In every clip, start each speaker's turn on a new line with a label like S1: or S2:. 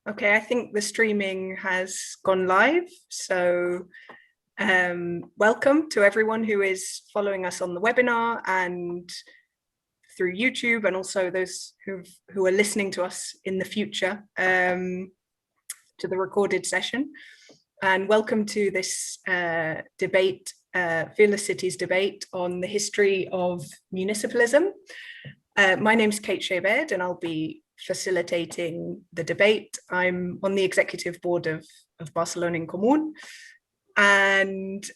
S1: Okay, I think the streaming has gone live. So welcome to everyone who is following us on the webinar and through YouTube, and also those who are listening to us in the future to the recorded session. And welcome to this debate, Fearless Cities debate on the history of municipalism. My name's Kate Shabed, and I'll be facilitating the debate. I'm on the executive board of Barcelona in Común, and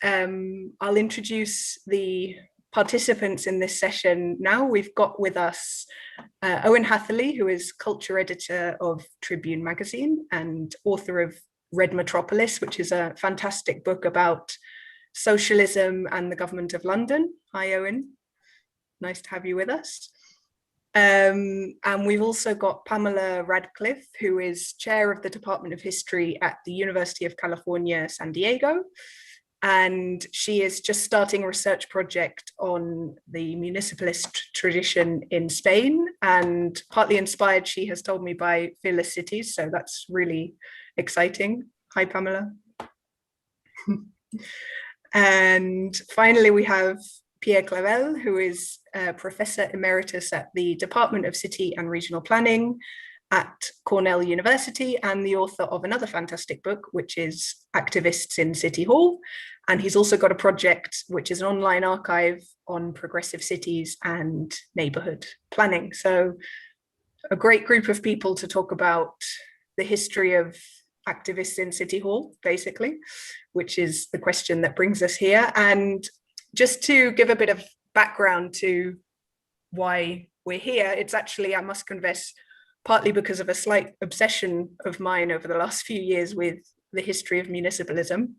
S1: I'll introduce the participants in this session now. We've got with us Owen Hatherley, who is culture editor of Tribune magazine and author of Red Metropolis, which is a fantastic book about socialism and the government of London. Hi, Owen. Nice to have you with us. And we've also got Pamela Radcliffe, who is chair of the Department of History at the University of California, San Diego. And she is just starting a research project on the municipalist tradition in Spain, and partly inspired, she has told me, by Fearless Cities. So that's really exciting. Hi, Pamela. And finally, we have Pierre Clavel, who is a professor emeritus at the Department of City and Regional Planning at Cornell University, and the author of another fantastic book, which is Activists in City Hall. And he's also got a project, which is an online archive on progressive cities and neighborhood planning. So a great group of people to talk about the history of activists in City Hall, basically, which is the question that brings us here. And just to give a bit of background to why we're here, it's actually, I must confess, partly because of a slight obsession of mine over the last few years with the history of municipalism.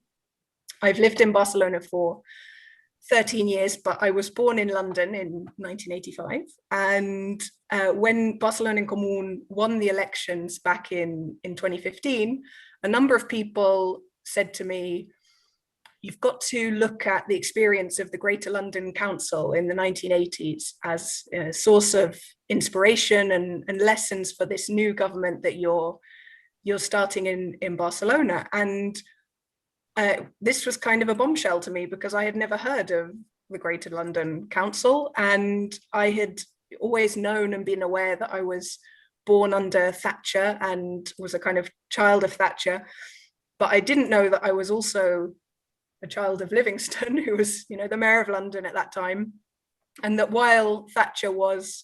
S1: I've lived in Barcelona for 13 years, but I was born in London in 1985. And when Barcelona in Común won the elections back in 2015, a number of people said to me, you've got to look at the experience of the Greater London Council in the 1980s as a source of inspiration and lessons for this new government that you're starting in Barcelona. And this was kind of a bombshell to me, because I had never heard of the Greater London Council, and I had always known and been aware that I was born under Thatcher and was a kind of child of Thatcher, but I didn't know that I was also a child of Livingston, who was, the mayor of London at that time, and that while Thatcher was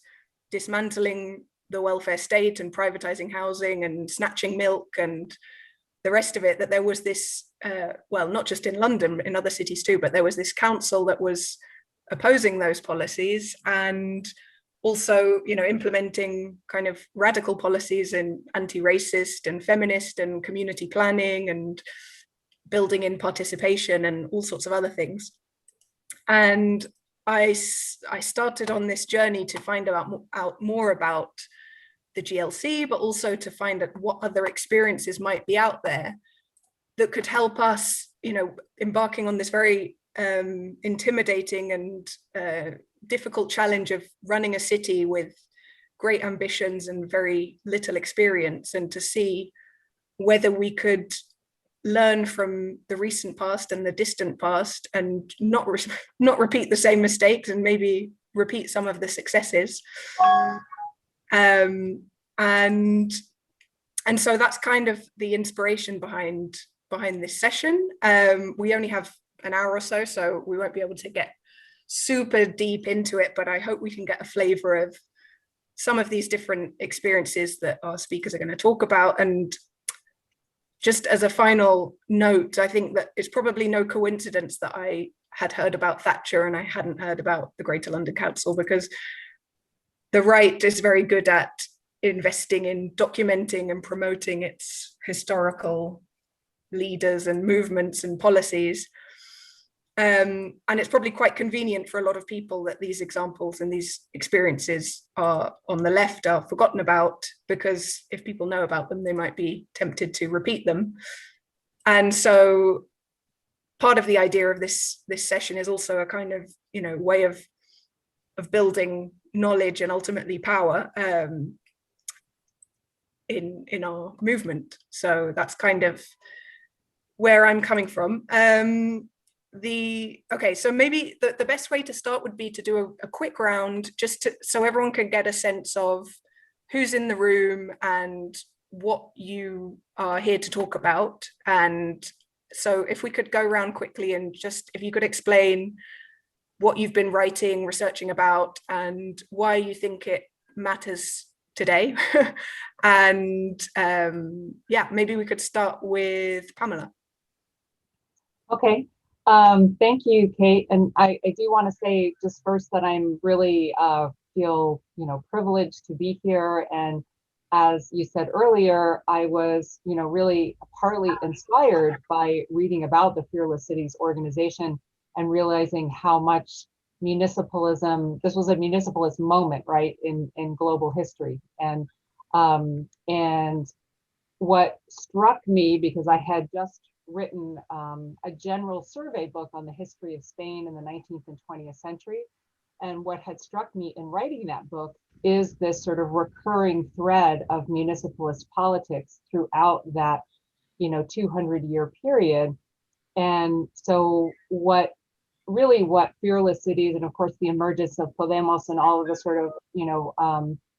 S1: dismantling the welfare state and privatizing housing and snatching milk and the rest of it, that there was this, well, not just in London, in other cities too, but there was this council that was opposing those policies and also, implementing kind of radical policies in anti-racist and feminist and community planning and building in participation and all sorts of other things. And I started on this journey to find out more about the GLC, but also to find out what other experiences might be out there that could help us, embarking on this very intimidating and difficult challenge of running a city with great ambitions and very little experience, and to see whether we could learn from the recent past and the distant past and not repeat the same mistakes, and maybe repeat some of the successes. And so that's kind of the inspiration behind this session. We only have an hour or so we won't be able to get super deep into it, but I hope we can get a flavor of some of these different experiences that our speakers are going to talk about. And just as a final note, I think that it's probably no coincidence that I had heard about Thatcher and I hadn't heard about the Greater London Council, because the right is very good at investing in documenting and promoting its historical leaders and movements and policies. And it's probably quite convenient for a lot of people that these examples and these experiences are on the left are forgotten about, because if people know about them, they might be tempted to repeat them. And so part of the idea of this session is also a kind of, way of building knowledge and ultimately power in our movement. So that's kind of where I'm coming from. Okay, so maybe the best way to start would be to do a quick round, just so everyone can get a sense of who's in the room and what you are here to talk about. And so if we could go around quickly and just, if you could explain what you've been writing, researching about, and why you think it matters today. And yeah, maybe we could start with Pamela.
S2: Okay. Thank you, Kate. And I do want to say just first that I'm really feel, privileged to be here. And as you said earlier, I was, really partly inspired by reading about the Fearless Cities organization and realizing how much municipalism, this was a municipalist moment, right, in global history. And what struck me, because I had just written a general survey book on the history of Spain in the 19th and 20th century. And what had struck me in writing that book is this sort of recurring thread of municipalist politics throughout that, 200-year period. And so what Fearless Cities, and of course the emergence of Podemos and all of the sort of,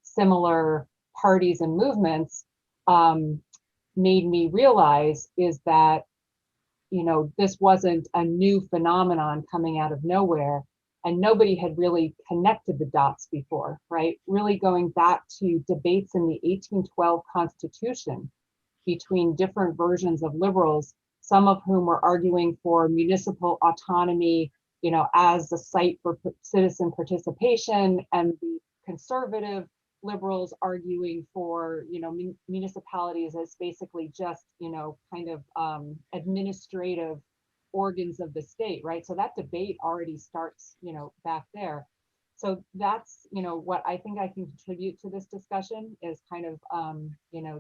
S2: similar parties and movements made me realize is that, this wasn't a new phenomenon coming out of nowhere, and nobody had really connected the dots before, right? Really going back to debates in the 1812 Constitution between different versions of liberals, some of whom were arguing for municipal autonomy, as a site for citizen participation, and the conservative liberals arguing for, municipalities as basically just, kind of administrative organs of the state, right? So that debate already starts, back there. So that's, what I think I can contribute to this discussion is kind of,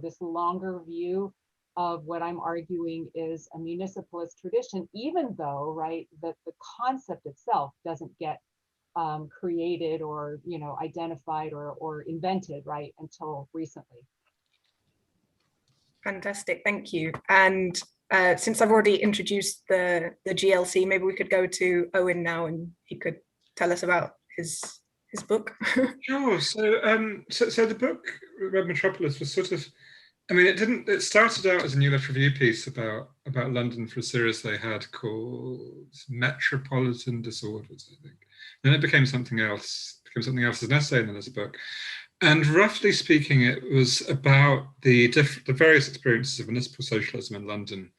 S2: this longer view of what I'm arguing is a municipalist tradition, even though, right, the concept itself doesn't get created or identified or invented right until recently.
S1: Fantastic, thank you. And since I've already introduced the GLC, maybe we could go to Owen now, and he could tell us about his book.
S3: Sure. So the book Red Metropolis was sort of, it started out as a New Left Review piece about London for a series they had called Metropolitan Disorders, I think. Then it became something else as an essay and then as a book. And roughly speaking, it was about the various experiences of municipal socialism in London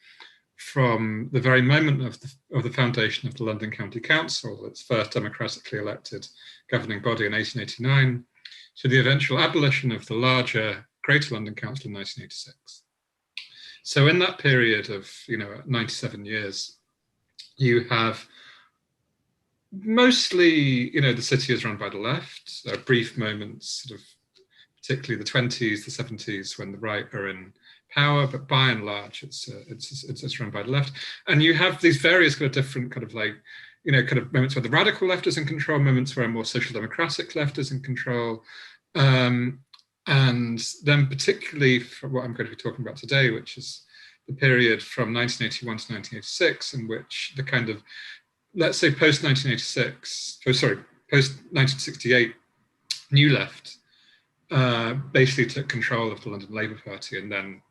S3: from the very moment of the foundation of the London County Council, its first democratically elected governing body in 1889, to the eventual abolition of the larger Greater London Council in 1986. So in that period of 97 years, you have mostly, the city is run by the left. There are brief moments, sort of, particularly the 20s, the 70s, when the right are in power, but by and large, it's run by the left. And you have these various kind of different kind of moments where the radical left is in control, moments where a more social democratic left is in control. And then particularly for what I'm going to be talking about today, which is the period from 1981 to 1986, in which the kind of, let's say post 1968, New Left basically took control of the London Labour Party and then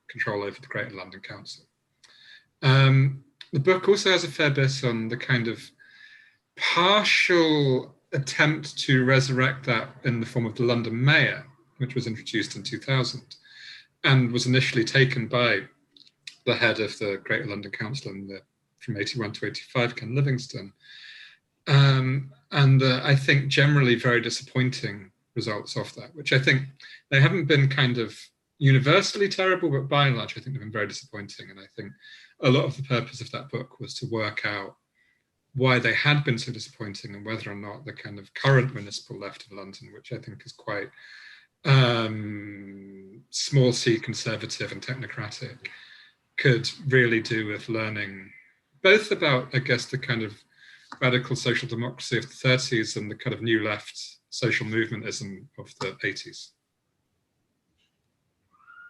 S3: control over the Greater London Council. The book also has a fair bit on the kind of partial attempt to resurrect that in the form of the London Mayor, which was introduced in 2000 and was initially taken by the head of the Greater London Council from 81 to 85, Ken Livingstone. I think generally very disappointing results of that, which I think they haven't been kind of universally terrible, but by and large, I think they've been very disappointing. And I think a lot of the purpose of that book was to work out why they had been so disappointing and whether or not the kind of current municipal left of London, which I think is quite small c conservative and technocratic, could really do with learning both about, I guess, the kind of radical social democracy of the 30s and the kind of new left social movementism of the 80s.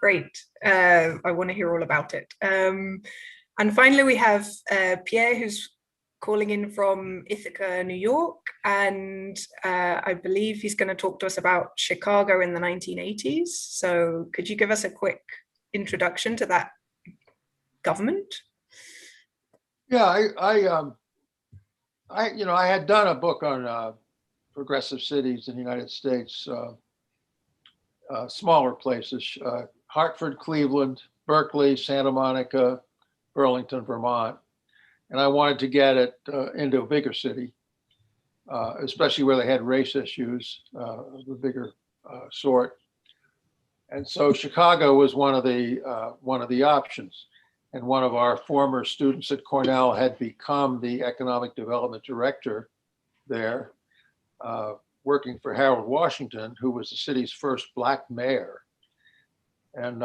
S1: Great. I want to hear all about it. And finally, we have Pierre, who's calling in from Ithaca, New York. And I believe he's going to talk to us about Chicago in the 1980s. So could you give us a quick introduction to that government?
S4: Yeah, I had done a book on progressive cities in the United States, smaller places, Hartford, Cleveland, Berkeley, Santa Monica, Burlington, Vermont. And I wanted to get it into a bigger city, especially where they had race issues of the bigger sort. And so Chicago was one of the options. And one of our former students at Cornell had become the economic development director there, working for Harold Washington, who was the city's first Black mayor. And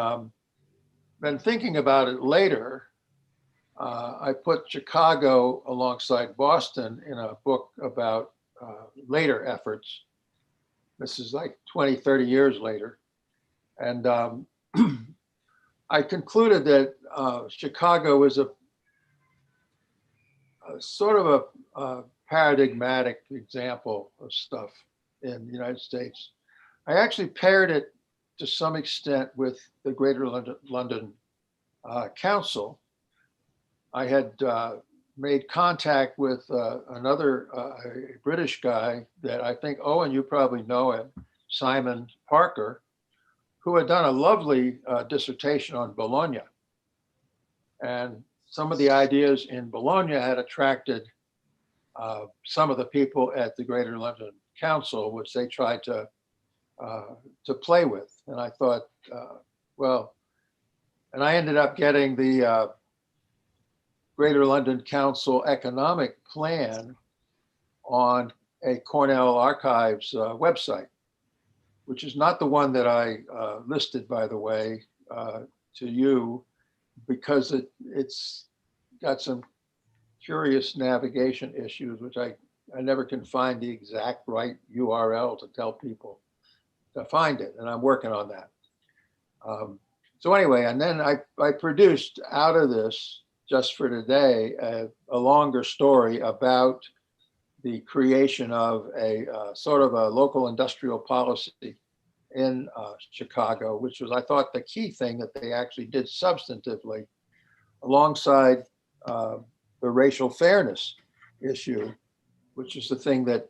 S4: then thinking about it later, I put Chicago alongside Boston in a book about later efforts. This is like 20, 30 years later. And I concluded that Chicago is a sort of a paradigmatic example of stuff in the United States. I actually paired it to some extent with the Greater London Council. I had made contact with another British guy that I think, Owen, you probably know him, Simon Parker, who had done a lovely dissertation on Bologna. And some of the ideas in Bologna had attracted some of the people at the Greater London Council, which they tried to play with. And I thought, well, and I ended up getting the Greater London Council economic plan on a Cornell Archives website, which is not the one that I listed, by the way, to you, because it's got some curious navigation issues, which I never can find the exact right URL to tell people to find it, and I'm working on that. So anyway, and then I produced out of this, just for today, a longer story about the creation of a sort of a local industrial policy in Chicago, which was, I thought, the key thing that they actually did substantively, alongside the racial fairness issue, which is the thing that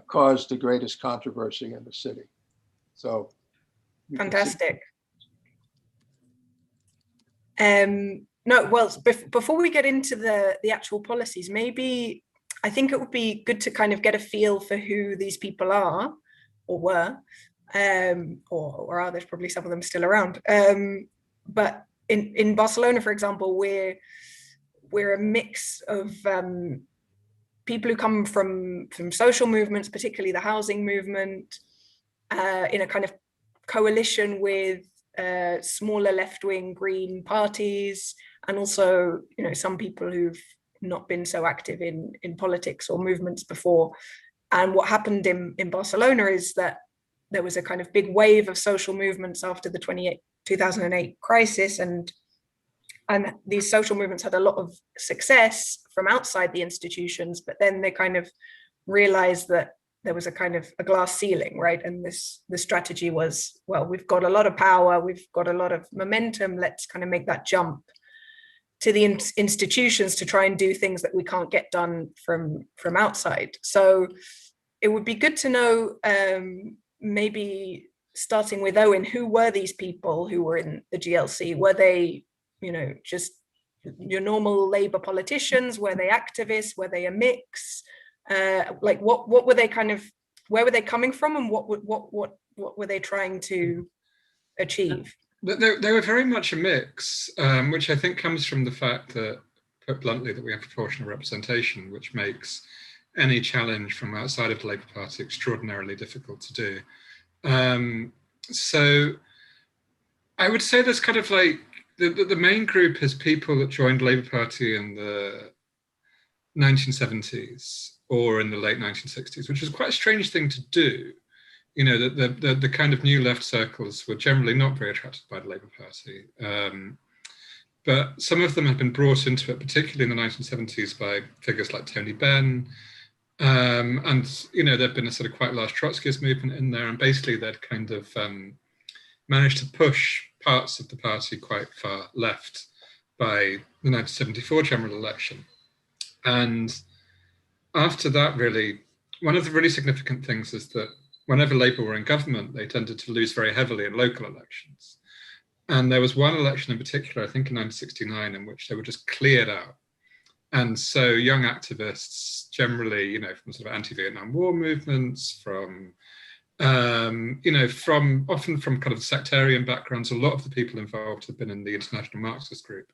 S4: caused the greatest controversy in the city. So
S1: fantastic. No, well, before we get into the actual policies, maybe I think it would be good to kind of get a feel for who these people are or were, or are. There's probably some of them still around. But in Barcelona, for example, we're a mix of people who come from social movements, particularly the housing movement, in a kind of coalition with smaller left-wing Green parties, and also, you know, some people who've not been so active in politics or movements before. And what happened in Barcelona is that there was a kind of big wave of social movements after the 2008 crisis, and these social movements had a lot of success from outside the institutions, but then they kind of realized that there was a kind of a glass ceiling, right? And the strategy was, well, we've got a lot of power, we've got a lot of momentum, let's kind of make that jump to the institutions to try and do things that we can't get done from outside. So it would be good to know, maybe starting with Owen, who were these people who were in the GLC? Were they, you know, just your normal Labour politicians? Were they activists? Were they a mix? Like what were they kind of, where were they coming from, and what were they trying to achieve?
S3: They were very much a mix, which I think comes from the fact that, put bluntly, that we have proportional representation, which makes any challenge from outside of the Labour Party extraordinarily difficult to do. So I would say there's kind of like, the main group is people that joined the Labour Party in the 1970s or in the late 1960s, which is quite a strange thing to do, you know, the kind of new left circles were generally not very attracted by the Labour Party. But some of them had been brought into it, particularly in the 1970s, by figures like Tony Benn. And, you know, there'd been a sort of quite large Trotskyist movement in there. And basically they'd kind of managed to push parts of the party quite far left by the 1974 general election. And after that, really, one of the really significant things is that whenever Labour were in government, they tended to lose very heavily in local elections. And there was one election in particular, I think in 1969, in which they were just cleared out. And so young activists, generally, you know, from sort of anti-Vietnam War movements, from, you know, often from kind of sectarian backgrounds, a lot of the people involved had been in the International Marxist Group,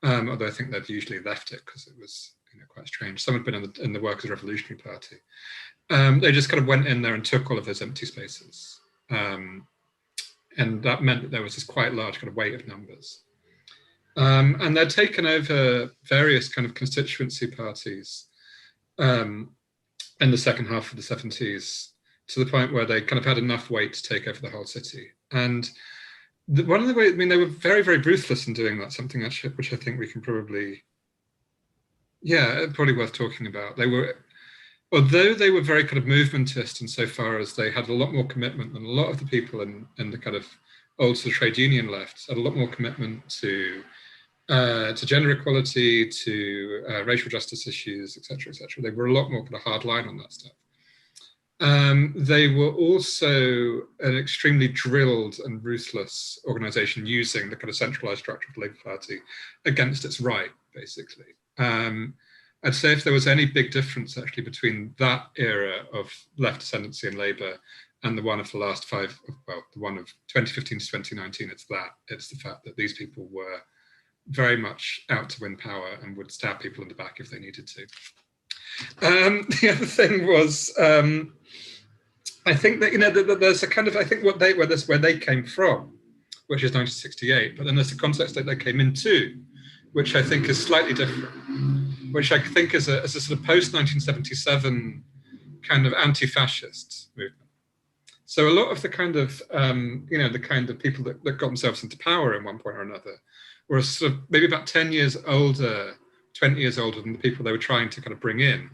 S3: although I think they'd usually left it because it was, you know, quite strange. Some had been in the Workers' Revolutionary Party. They just kind of went in there and took all of those empty spaces. And that meant that there was this quite large kind of weight of numbers. And they'd taken over various kind of constituency parties in the second half of the 70s to the point where they kind of had enough weight to take over the whole city. And one of the ways, I mean, they were very, very ruthless in doing that, something which I think we can probably, yeah, probably worth talking about. They were, although they were very kind of movementist insofar as they had a lot more commitment than a lot of the people in the kind of old sort of trade union left, had a lot more commitment to gender equality, to racial justice issues, et cetera, et cetera. They were a lot more kind of hard line on that stuff. They were also an extremely drilled and ruthless organization using the kind of centralized structure of the Labour Party against its right, basically. I'd say if there was any big difference actually between that era of left ascendancy in Labour and the one of the last five, well, the one of 2015 to 2019, it's the fact that these people were very much out to win power and would stab people in the back if they needed to. The other thing was, I think that, you know, there's a kind of, I think where they came from, which is 1968, but then there's the context that they came into, which I think is slightly different, which I think is a sort of post-1977 kind of anti-fascist movement. So a lot of the kind of, you know, the kind of people that got themselves into power in one point or another were sort of maybe about 10 years older, 20 years older than the people they were trying to kind of bring in,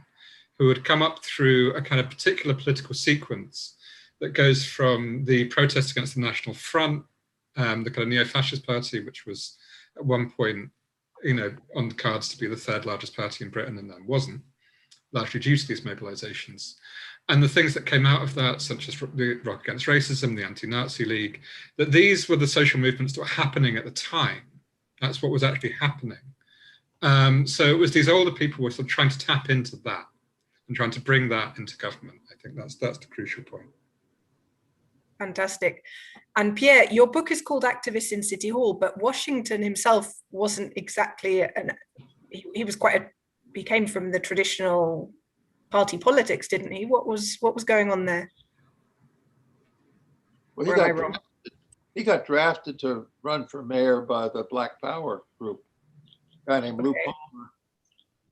S3: who had come up through a kind of particular political sequence that goes from the protest against the National Front, the kind of neo-fascist party, which was at one point, you know, on the cards to be the third largest party in Britain and then wasn't, largely due to these mobilizations. And the things that came out of that, such as the Rock Against Racism, the Anti-Nazi League, that these were the social movements that were happening at the time. That's what was actually happening. So it was these older people who were sort of trying to tap into that and trying to bring that into government. I think that's the crucial point.
S1: Fantastic. And Pierre, your book is called Activists in City Hall, but Washington himself wasn't exactly, he came from the traditional party politics, didn't he? What was going on there?
S4: Well, he got drafted to run for mayor by the Black Power group, a guy named Lou Palmer,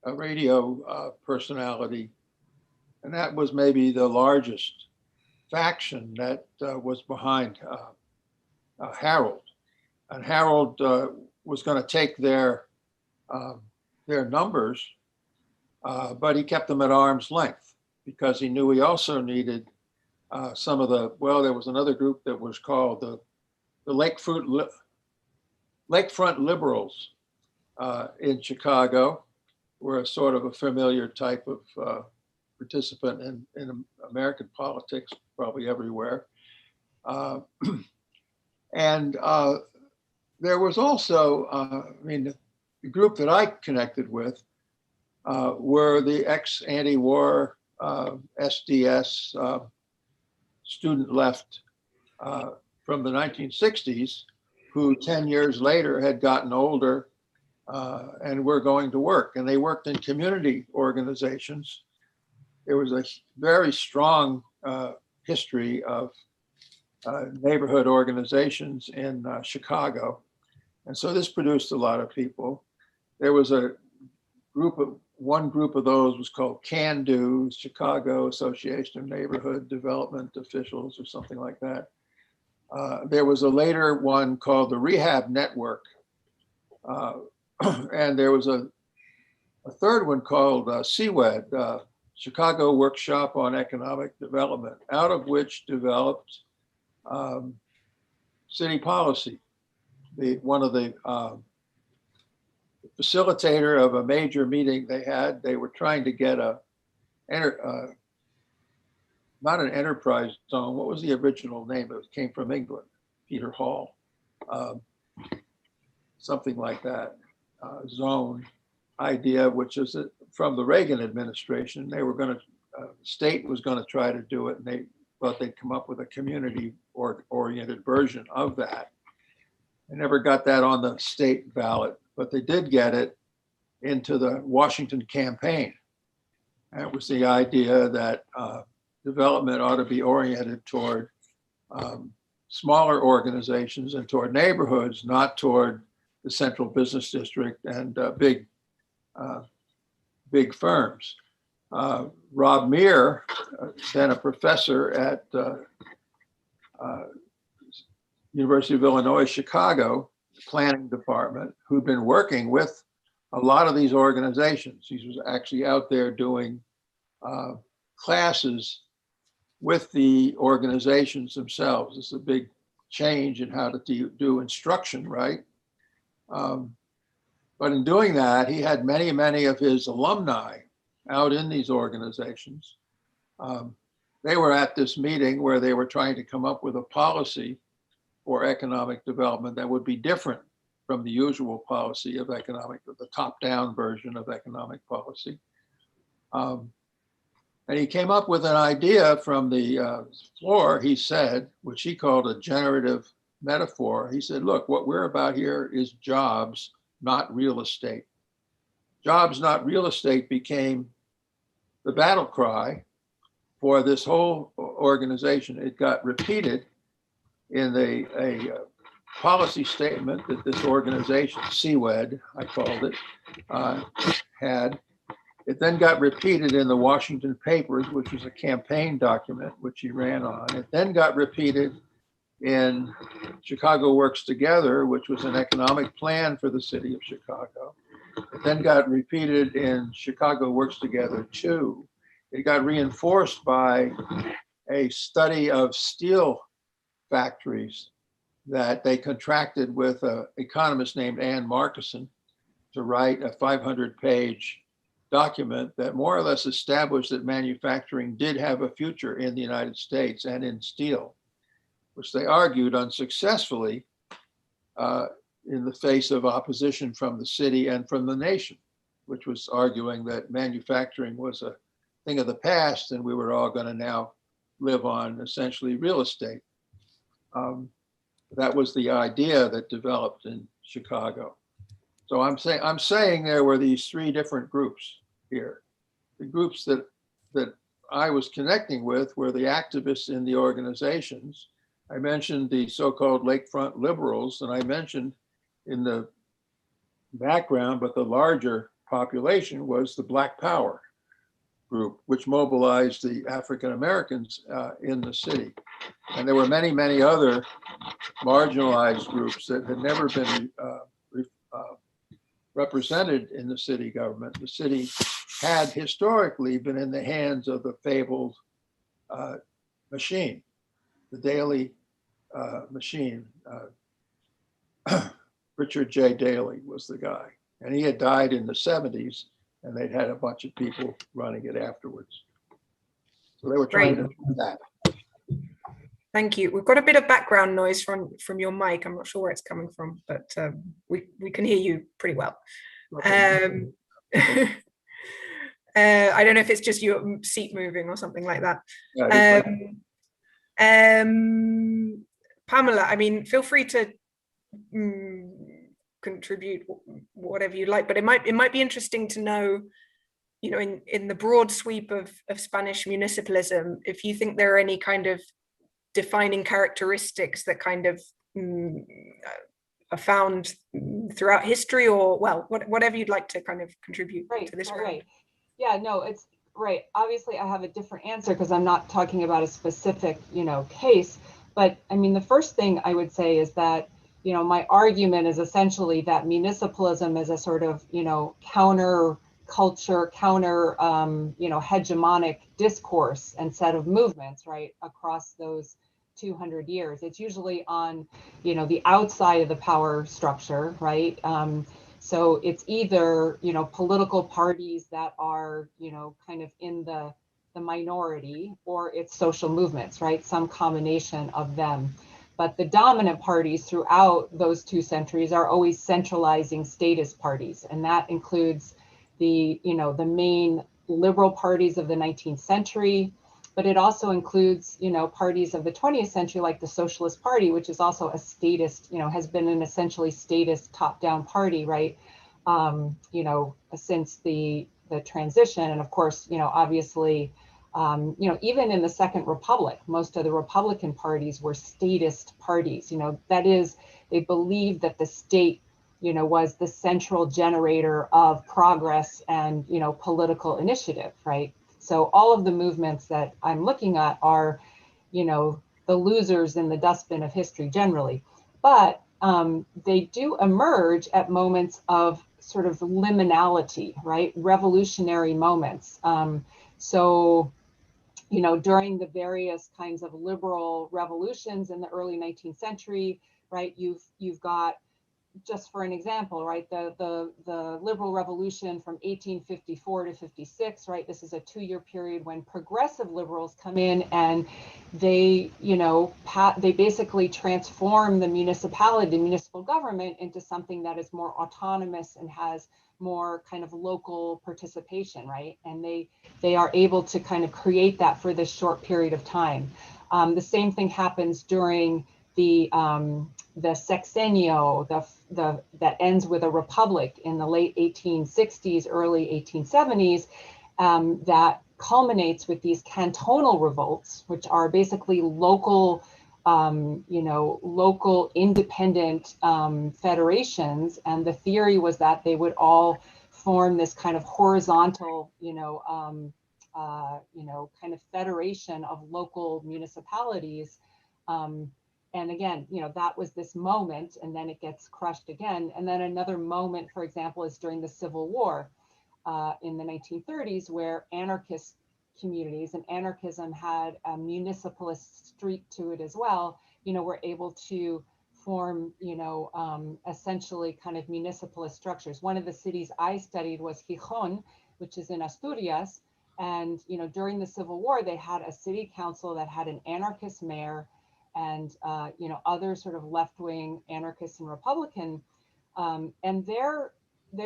S4: a radio personality. And that was maybe the largest faction that was behind Harold. And Harold was going to take their numbers, but he kept them at arm's length because he knew he also needed some of the, well, there was another group that was called the Lakefront Liberals in Chicago, were a sort of a familiar type of participant in American politics, probably everywhere. And there was also, I mean, the group that I connected with were the ex-anti-war SDS student left from the 1960s, who 10 years later had gotten older and were going to work. And they worked in community organizations. There was a very strong history of neighborhood organizations in Chicago. And so this produced a lot of people. There was a group of one group of those was called CAN-DO, Chicago Association of Neighborhood Development Officials, or something like that. There was a later one called the Rehab Network. And there was a third one called CWED, Chicago Workshop on Economic Development, out of which developed city policy. One of the facilitator of a major meeting they were trying to get not an enterprise zone. What was the original name? It came from England, Peter Hall, something like that, zone idea, which is from the Reagan administration. They were going to, state was going to try to do it, and they thought they'd come up with a community-oriented version of that. They never got that on the state ballot, but they did get it into the Washington campaign. And it was the idea that development ought to be oriented toward smaller organizations and toward neighborhoods, not toward the central business district and big firms. Rob Meir, then a professor at University of Illinois, Chicago, planning department, who'd been working with a lot of these organizations. He was actually out there doing classes with the organizations themselves. It's a big change in how to do instruction, right? But in doing that, he had many, many of his alumni out in these organizations. They were at this meeting where they were trying to come up with a policy for economic development that would be different from the usual policy of the top-down version of economic policy. And he came up with an idea from the floor, he said, which he called a generative metaphor. He said, look, what we're about here is jobs, not real estate. Jobs, not real estate became the battle cry for this whole organization. It got repeated in a policy statement that this organization, CWED, I called it, had. It then got repeated in the Washington papers, which was a campaign document, which he ran on. It then got repeated in Chicago Works Together, which was an economic plan for the city of Chicago. It then got repeated in Chicago Works Together 2. It got reinforced by a study of steel factories that they contracted with an economist named Ann Markison to write a 500-page document that more or less established that manufacturing did have a future in the United States and in steel, which they argued unsuccessfully in the face of opposition from the city and from the nation, which was arguing that manufacturing was a thing of the past and we were all going to now live on essentially real estate. That was the idea that developed in Chicago. So I'm saying there were these three different groups here. The groups that I was connecting with were the activists in the organizations. I mentioned the so-called lakefront liberals, and I mentioned in the background, but the larger population was the Black Power group, which mobilized the African Americans in the city. And there were many, many other marginalized groups that had never been represented in the city government. The city had historically been in the hands of the fabled machine, the Daley machine. Richard J. Daley was the guy, and he had died in the 70s, and they'd had a bunch of people running it afterwards. So they were trying to do that.
S1: Thank you. We've got a bit of background noise from your mic. I'm not sure where it's coming from, but we can hear you pretty well. Okay. I don't know if it's just your seat moving or something like that. Yeah, Pamela, I mean, feel free to contribute whatever you like, but it might be interesting to know, you know, in the broad sweep of Spanish municipalism, if you think there are any kind of defining characteristics that kind of found throughout history, or well, whatever you'd like to kind of contribute to this round.
S2: Right. Yeah, no, it's right. Obviously, I have a different answer because I'm not talking about a specific, case. But I mean, the first thing I would say is that, my argument is essentially that municipalism is a sort of, counter culture, counter, hegemonic discourse and set of movements, right, across those 200 years. It's usually on, the outside of the power structure, right? So it's either, political parties that are, kind of in the minority, or it's social movements, right? Some combination of them. But the dominant parties throughout those 2 centuries are always centralizing statist parties. And that includes the main liberal parties of the 19th century, but it also includes, parties of the 20th century, like the Socialist Party, which is also a statist, has been an essentially statist top-down party, right? Since the transition. And of course, obviously, even in the Second Republic, most of the Republican parties were statist parties. That is, they believed that the state, was the central generator of progress and, political initiative, right? So all of the movements that I'm looking at are, the losers in the dustbin of history generally. But they do emerge at moments of sort of liminality, right? Revolutionary moments. So, during the various kinds of liberal revolutions in the early 19th century, right? You've got, just for an example, right, the liberal revolution from 1854 to 56, right? This is a 2-year period when progressive liberals come in and they, they basically transform the municipality, the municipal government, into something that is more autonomous and has more kind of local participation, right? And they are able to kind of create that for this short period of time. The same thing happens during the sexenio, that ends with a republic in the late 1860s, early 1870s, that culminates with these cantonal revolts, which are basically local, local independent federations. And the theory was that they would all form this kind of horizontal, kind of federation of local municipalities. And again, that was this moment, and then it gets crushed again. And then another moment, for example, is during the Civil War in the 1930s, where anarchist communities, and anarchism had a municipalist streak to it as well, were able to form, essentially kind of municipalist structures. One of the cities I studied was Gijón, which is in Asturias. And, during the Civil War, they had a city council that had an anarchist mayor and, other sort of left-wing anarchists and Republican. And their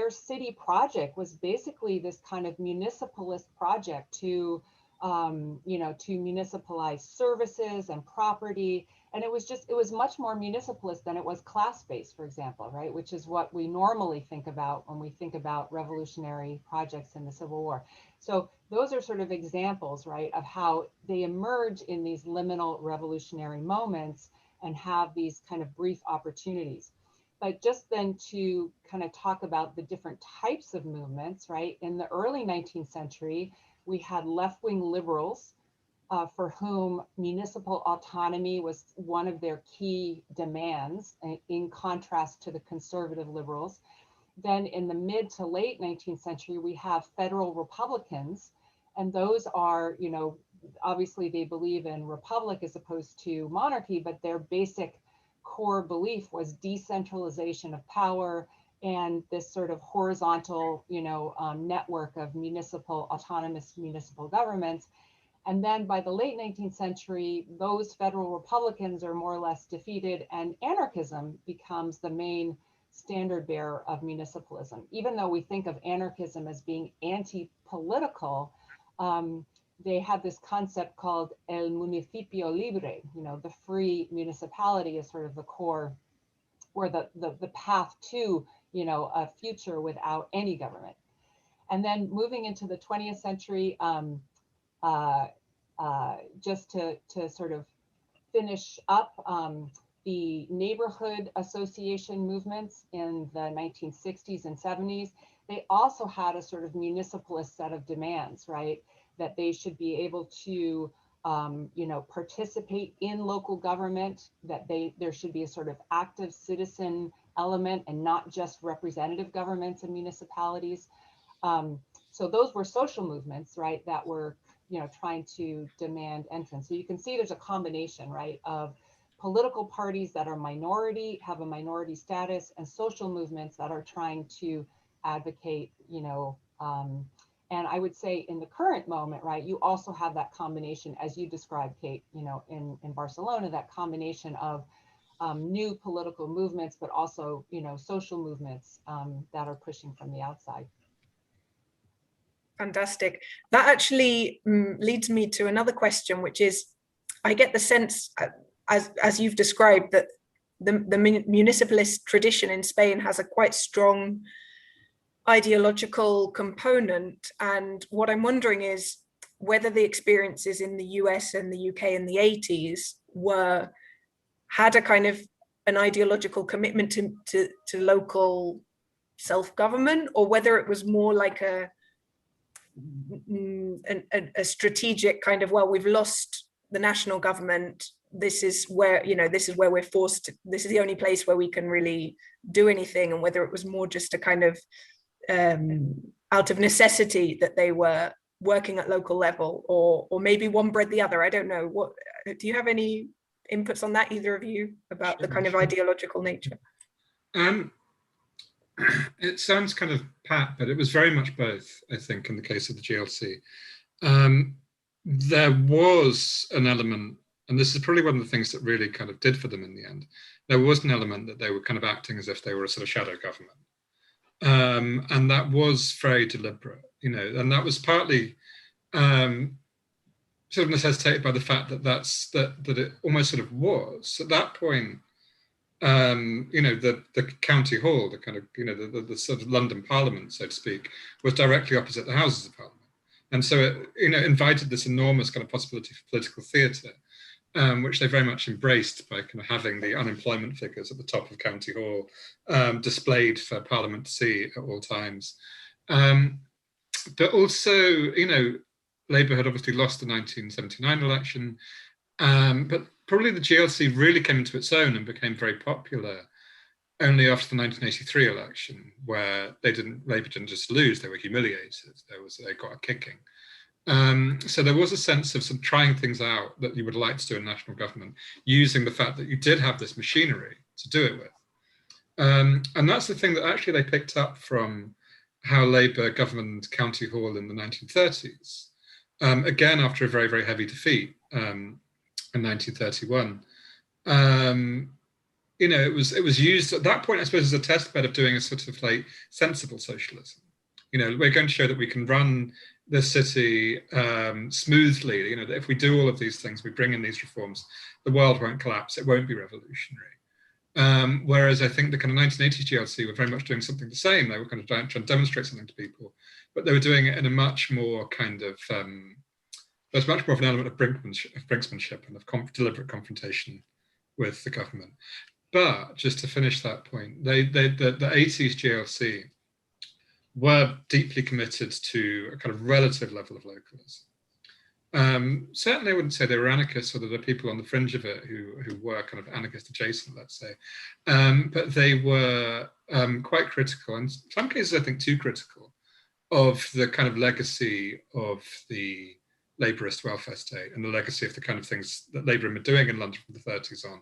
S2: city project was basically this kind of municipalist project to, to municipalize services and property. And it was much more municipalist than it was class-based, for example, right? Which is what we normally think about when we think about revolutionary projects in the Civil War. So those are sort of examples, right, of how they emerge in these liminal revolutionary moments and have these kind of brief opportunities. But just then to kind of talk about the different types of movements, right? In the early 19th century, we had left-wing liberals for whom municipal autonomy was one of their key demands, in contrast to the conservative liberals. Then in the mid to late 19th century, we have federal Republicans, and those are, obviously they believe in republic as opposed to monarchy, but their basic core belief was decentralization of power and this sort of horizontal, network of autonomous municipal governments. And then by the late 19th century, those federal Republicans are more or less defeated, and anarchism becomes the main standard bearer of municipalism. Even though we think of anarchism as being anti-political, they have this concept called el municipio libre, the free municipality is sort of the core, or the path to, a future without any government. And then moving into the 20th century, just to sort of finish up, the neighborhood association movements in the 1960s and 70s, they also had a sort of municipalist set of demands, right? That they should be able to, participate in local government, that there should be a sort of active citizen element and not just representative governments and municipalities. So those were social movements, right, that were, trying to demand entrance. So you can see there's a combination, right, of political parties that are minority, have a minority status, and social movements that are trying to advocate, and I would say in the current moment, right, you also have that combination, as you described, Kate, in Barcelona, that combination of new political movements, but also, social movements that are pushing from the outside.
S1: Fantastic. That actually leads me to another question, which is, I get the sense, as you've described, that the municipalist tradition in Spain has a quite strong ideological component. And what I'm wondering is whether the experiences in the US and the UK in the 80s had a kind of an ideological commitment to local self-government, or whether it was more like a strategic kind of, well, we've lost the national government, this is where we're forced to, this is the only place where we can really do anything, and whether it was more just a kind of out of necessity that they were working at local level, or maybe one bred the other. I don't know. What do you have any inputs on that, either of you, about the kind of ideological nature?
S3: It sounds kind of pat, but it was very much both, I think, in the case of the GLC. There was an element, and this is probably one of the things that really kind of did for them in the end, there was an element that they were kind of acting as if they were a sort of shadow government. And that was very deliberate, and that was partly sort of necessitated by the fact that it almost sort of was, at that point, the county hall, the kind of, the sort of London Parliament, so to speak, was directly opposite the Houses of Parliament. And so it, invited this enormous kind of possibility for political theatre, which they very much embraced by kind of having the unemployment figures at the top of County Hall displayed for Parliament to see at all times. But also, Labour had obviously lost the 1979 election, but probably the GLC really came into its own and became very popular only after the 1983 election, where Labour didn't just lose, they were humiliated. They got a kicking. So there was a sense of some trying things out that you would like to do in national government, using the fact that you did have this machinery to do it with. And that's the thing that actually they picked up from how Labour governed County Hall in the 1930s. Again, after a very, very heavy defeat in 1931. It was used at that point, I suppose, as a test bed of doing a sort of like sensible socialism. We're going to show that we can run the city smoothly, that if we do all of these things, we bring in these reforms, the world won't collapse, it won't be revolutionary. Whereas I think the kind of 1980s GLC were very much doing something the same. They were kind of trying to demonstrate something to people, but they were doing it in a much more kind of, there's much more of an element of brinksmanship and of deliberate confrontation with the government. But just to finish that point, the 80s GLC were deeply committed to a kind of relative level of localism. Certainly I wouldn't say they were anarchists, or there are people on the fringe of it who were kind of anarchist adjacent, let's say. But they were quite critical, and in some cases I think too critical, of the kind of legacy of the Labourist welfare state and the legacy of the kind of things that Labour were doing in London from the 30s on,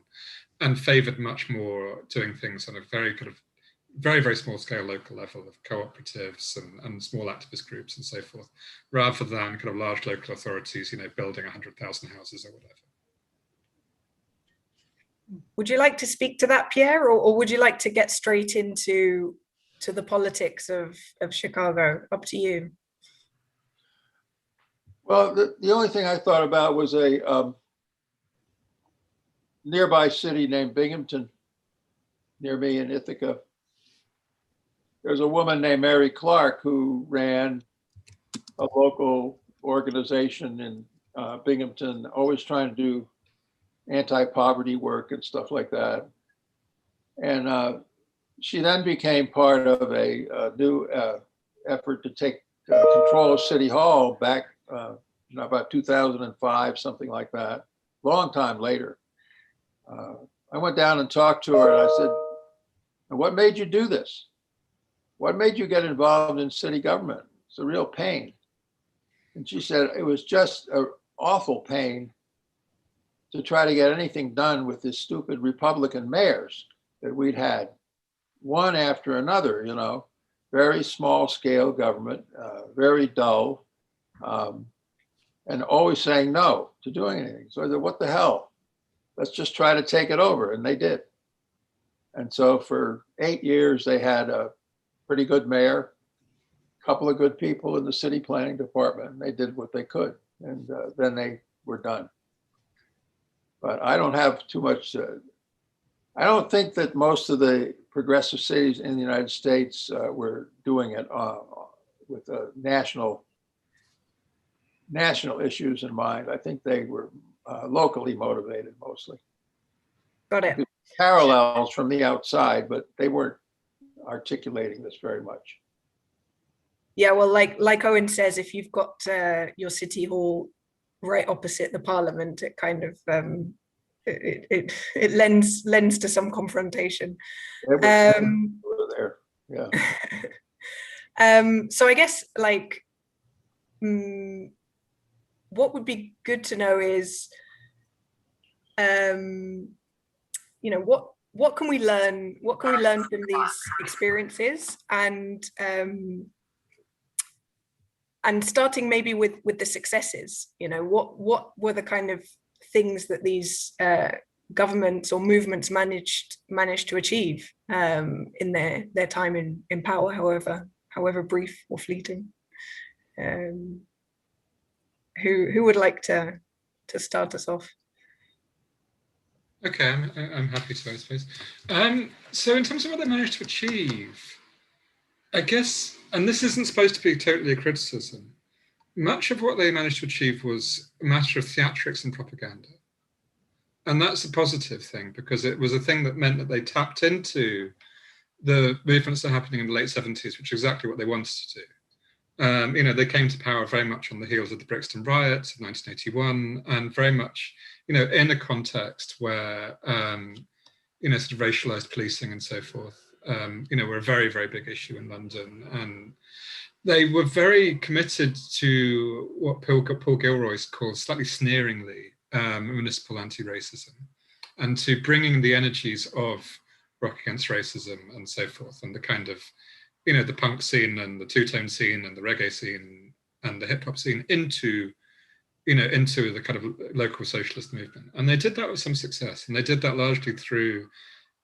S3: and favoured much more doing things on a very kind of very, very small scale local level of cooperatives and small activist groups and so forth, rather than kind of large local authorities, building 100,000 houses or whatever.
S1: Would you like to speak to that, Pierre, or would you like to get straight into the politics of Chicago? Up to you.
S4: Well, the only thing I thought about was a nearby city named Binghamton, near me in Ithaca. There's a woman named Mary Clark who ran a local organization in Binghamton, always trying to do anti-poverty work and stuff like that. And she then became part of a new effort to take control of City Hall back about 2005, something like that, long time later. I went down and talked to her and I said, what made you do this? What made you get involved in city government? It's a real pain. And she said, it was just an awful pain to try to get anything done with this stupid Republican mayors that we'd had, one after another, you know, very small scale government, very dull, and always saying no to doing anything. So I said, what the hell? Let's just try to take it over. And they did. And so for 8 years, they had a pretty good mayor, a couple of good people in the city planning department. And they did what they could. And then they were done. But I don't have too much. I don't think that most of the progressive cities in the United States were doing it with national issues in mind. I think they were locally motivated mostly.
S1: Got it.
S4: Parallels from the outside, but they weren't articulating this very much.
S1: Yeah, well, like Owen says, if you've got your city hall right opposite the parliament, it kind of it lends to some confrontation.
S4: There, yeah.
S1: So I guess like what would be good to know is, you know, what can we learn? What can we learn from these experiences? And starting maybe with the successes, you know, what were the kind of things that these governments or movements managed to achieve in their time in power, however brief or fleeting. Who would like to start us off?
S3: Okay, I'm happy to, I suppose. So in terms of what they managed to achieve, I guess, and this isn't supposed to be totally a criticism, much of what they managed to achieve was a matter of theatrics and propaganda. And that's a positive thing, because it was a thing that meant that they tapped into the movements that are happening in the late 70s, which is exactly what they wanted to do. You know, they came to power very much on the heels of the Brixton riots of 1981, and very much, you know, in a context where, you know, sort of racialized policing and so forth, you know, were a very, very big issue in London. And they were very committed to what Paul Gilroy calls slightly sneeringly municipal anti-racism, and to bringing the energies of Rock Against Racism and so forth, and the kind of, you know, the punk scene and the two-tone scene and the reggae scene and the hip hop scene into, you know, into the kind of local socialist movement. And they did that with some success. And they did that largely through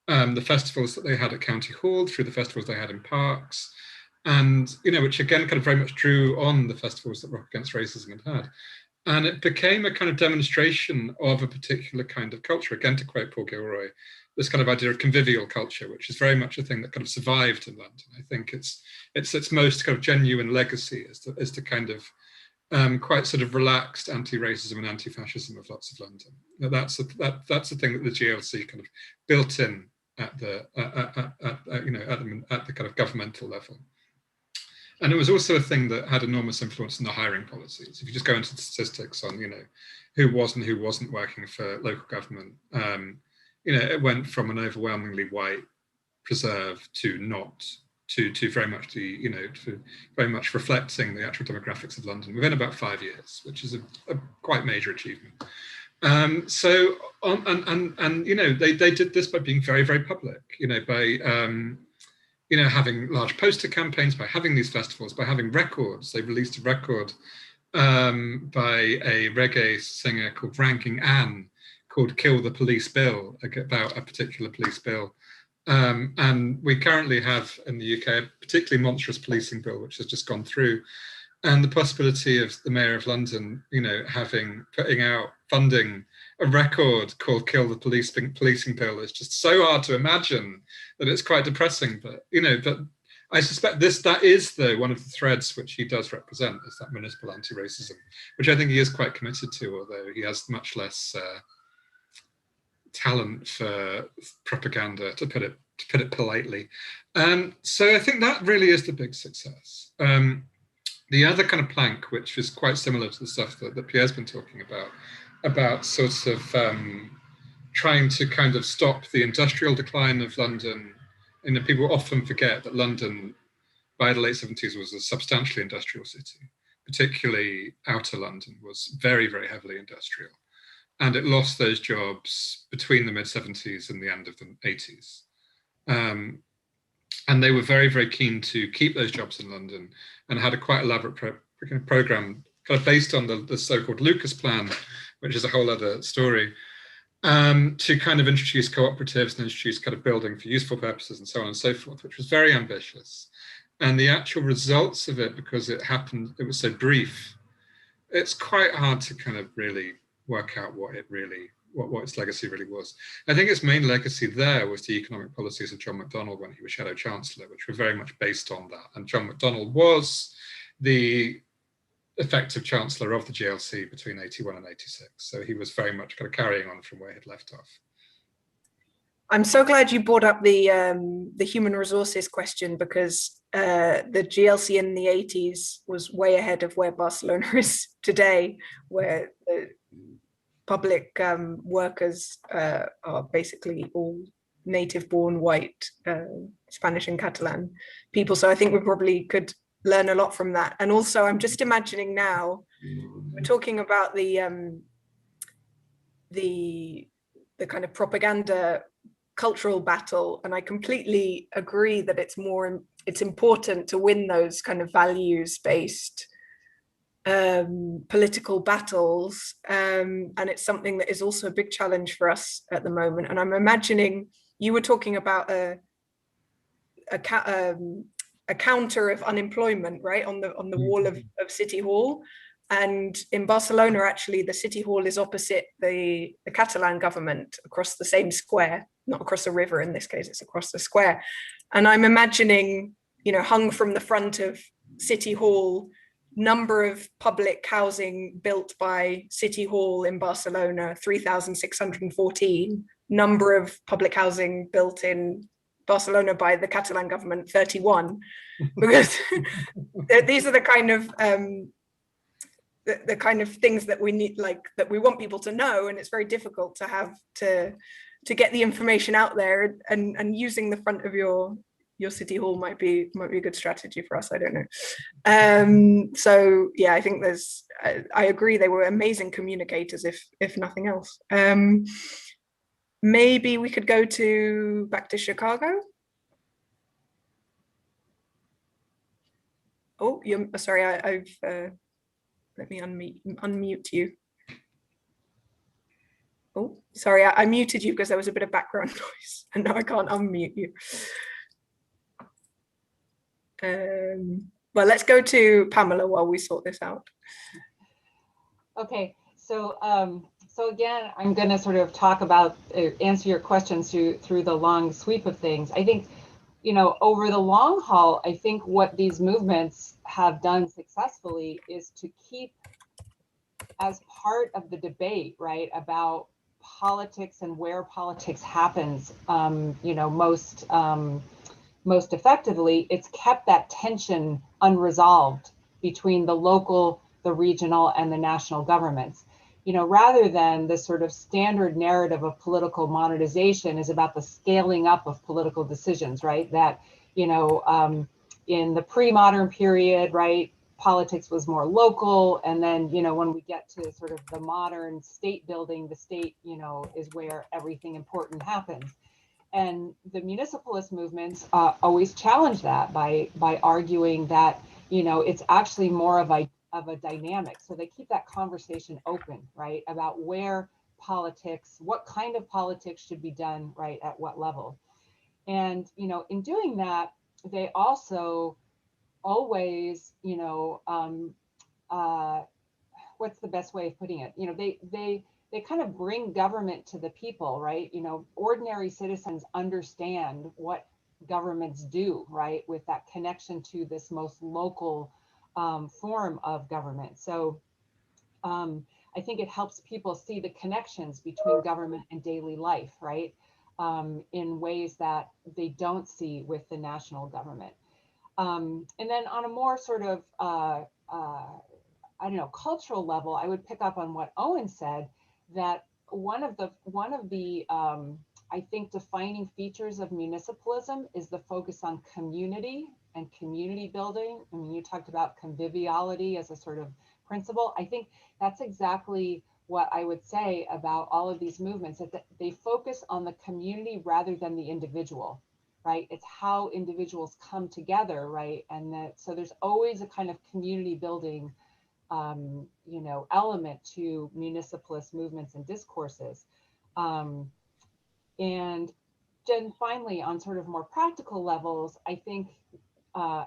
S3: the festivals that they had at County Hall, through the festivals they had in parks, and, you know, which again kind of very much drew on the festivals that Rock Against Racism had. And it became a kind of demonstration of a particular kind of culture. Again, to quote Paul Gilroy, this kind of idea of convivial culture, which is very much a thing that kind of survived in London. I think it's its most kind of genuine legacy is the kind of quite sort of relaxed anti-racism and anti-fascism of lots of London. That's the thing that the GLC kind of built in at the kind of governmental level. And it was also a thing that had enormous influence in the hiring policies. If you just go into the statistics on, you know, who was and who wasn't working for local government, you know, it went from an overwhelmingly white preserve to not, to very much the, you know, to very much reflecting the actual demographics of London within about 5 years, which is a quite major achievement. So you know, they did this by being very, very public, you know, by you know, having large poster campaigns, by having these festivals, by having records. They released a record by a reggae singer called Ranking Ann, called Kill the Police Bill, about a particular police bill. And we currently have in the UK a particularly monstrous policing bill, which has just gone through. And the possibility of the Mayor of London, you know, putting out funding a record called Kill the Policing Bill is just so hard to imagine that it's quite depressing. But, you know, but I suspect that is one of the threads which he does represent, is that municipal anti-racism, which I think he is quite committed to, although he has much less talent for propaganda, to put it politely. So I think that really is the big success. The other kind of plank, which is quite similar to the stuff that Pierre's been talking about sort of trying to kind of stop the industrial decline of London. And people often forget that London, by the late 70s, was a substantially industrial city, particularly outer London was very, very heavily industrial. And it lost those jobs between the mid-70s and the end of the 80s. And they were very, very keen to keep those jobs in London and had a quite elaborate program kind of based on the so-called Lucas Plan, which is a whole other story, to kind of introduce cooperatives and introduce kind of building for useful purposes and so on and so forth, which was very ambitious. And the actual results of it, because it was so brief, it's quite hard to kind of really work out what its legacy really was. I think its main legacy there was the economic policies of John Macdonald when he was Shadow Chancellor, which were very much based on that. And John Macdonald was the effective Chancellor of the GLC between 81 and 86. So he was very much kind of carrying on from where he'd left off.
S1: I'm so glad you brought up the human resources question, because the GLC in the 80s was way ahead of where Barcelona is today, where the public workers are basically all native-born white Spanish and Catalan people. So I think we probably could learn a lot from that. And also, I'm just imagining now, we're talking about the kind of propaganda cultural battle, and I completely agree that it's important to win those kind of values-based political battles, and it's something that is also a big challenge for us at the moment. And I'm imagining you were talking about a counter of unemployment, right, on the wall of City Hall. And in Barcelona, actually, the City Hall is opposite the Catalan government, across the same square, not across a river in this case, it's across the square. And I'm imagining, hung from the front of City Hall, number of public housing built by City Hall in Barcelona, 3,614, number of public housing built in Barcelona by the Catalan government, 31, because these are the kind of the kind of things that we need, like, that we want people to know, and it's very difficult to have to get the information out there, and using the front of your City Hall might be a good strategy for us. I don't know. So yeah, I think I agree, they were amazing communicators, if nothing else. Maybe we could go back to Chicago. Oh, sorry, I've let me unmute you. Oh, sorry, I muted you because there was a bit of background noise, and now I can't unmute you. Well, let's go to Pamela while we sort this out.
S2: Okay, so again, I'm going to sort of talk about, answer your questions through the long sweep of things. I think, over the long haul, I think what these movements have done successfully is to keep, as part of the debate, right, about politics and where politics happens, most effectively, it's kept that tension unresolved between the local, the regional, and the national governments. Rather than the sort of standard narrative of political monetization is about the scaling up of political decisions, right? That, in the pre-modern period, right, politics was more local. And then, when we get to sort of the modern state building, the state, is where everything important happens. And the municipalist movements always challenge that by arguing that, it's actually more of a dynamic. So they keep that conversation open, right, about where politics, what kind of politics should be done, right, at what level. And, in doing that, they also always, what's the best way of putting it? They kind of bring government to the people, right? Ordinary citizens understand what governments do, right, with that connection to this most local form of government. So I I think it helps people see the connections between government and daily life, right? In ways that they don't see with the national government. And then on a more sort of, I don't know, cultural level, I would pick up on what Owen said, that one of the I think defining features of municipalism is the focus on community and community building. I mean, you talked about conviviality as a sort of principle. I think that's exactly what I would say about all of these movements, that they focus on the community rather than the individual, right? It's how individuals come together, right? And that, so there's always a kind of community building you know, element to municipalist movements and discourses. And then finally, on sort of more practical levels, I think,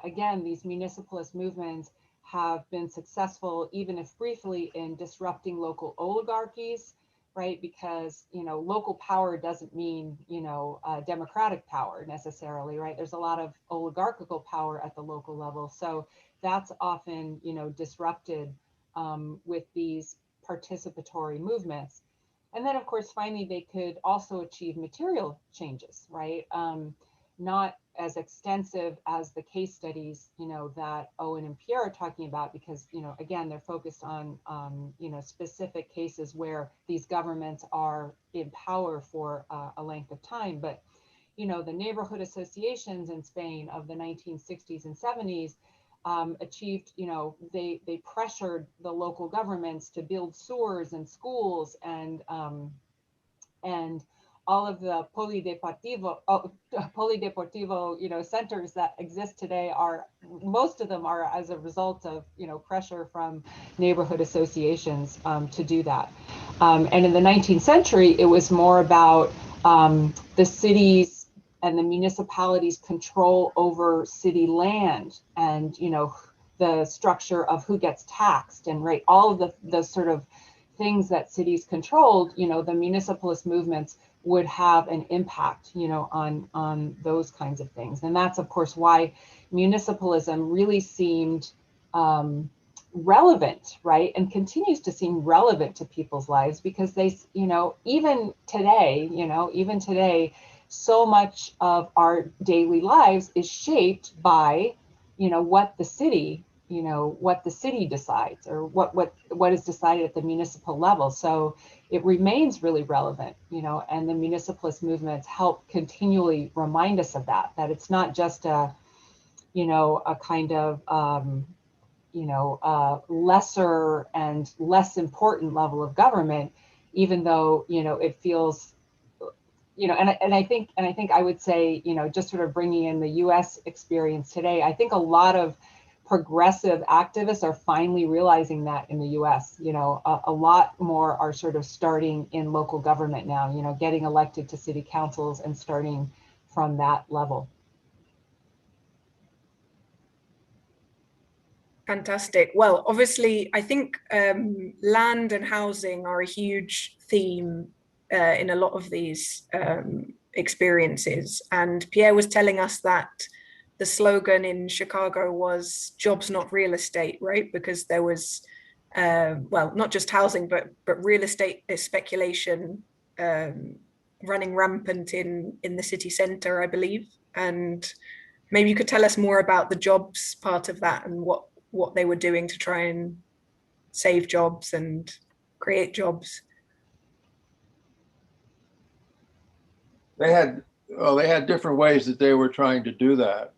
S2: again, these municipalist movements have been successful, even if briefly, in disrupting local oligarchies, right? Because, you know, local power doesn't mean, you know, democratic power necessarily, right? There's a lot of oligarchical power at the local level. So that's often, you know, disrupted with these participatory movements. And then, of course, finally, they could also achieve material changes, right? Not as extensive as the case studies, you know, that Owen and Pierre are talking about, because, you know, again, they're focused on, you know, specific cases where these governments are in power for a length of time. But, you know, the neighborhood associations in Spain of the 1960s and 70s achieved, you know, they pressured the local governments to build sewers and schools, and all of the polideportivo, you know, centers that exist today are, most of them are as a result of, you know, pressure from neighborhood associations to do that. And in the 19th century, it was more about the cities and the municipalities' control over city land, and, you know, the structure of who gets taxed, and right, all of the sort of things that cities controlled, you know, the municipalist movements would have an impact, you know, on those kinds of things. And that's, of course, why municipalism really seemed relevant, right? And continues to seem relevant to people's lives, because they, you know, even today, so much of our daily lives is shaped by, you know, what the city decides, or what is decided at the municipal level. So it remains really relevant, you know, and the municipalist movements help continually remind us of that it's not just a, you know, a kind of, you know, lesser and less important level of government, even though, you know, it feels, you know, and I think I would say, you know, just sort of bringing in the US experience today, I think a lot of progressive activists are finally realizing that in the US, you know, a lot more are sort of starting in local government now, you know, getting elected to city councils and starting from that level.
S1: Fantastic. Well, obviously, I think land and housing are a huge theme in a lot of these experiences. And Pierre was telling us that the slogan in Chicago was "jobs, not real estate," right? Because there was, well, not just housing, but real estate speculation running rampant in the city center, I believe. And maybe you could tell us more about the jobs part of that, and what they were doing to try and save jobs and create jobs.
S4: They had different ways that they were trying to do that.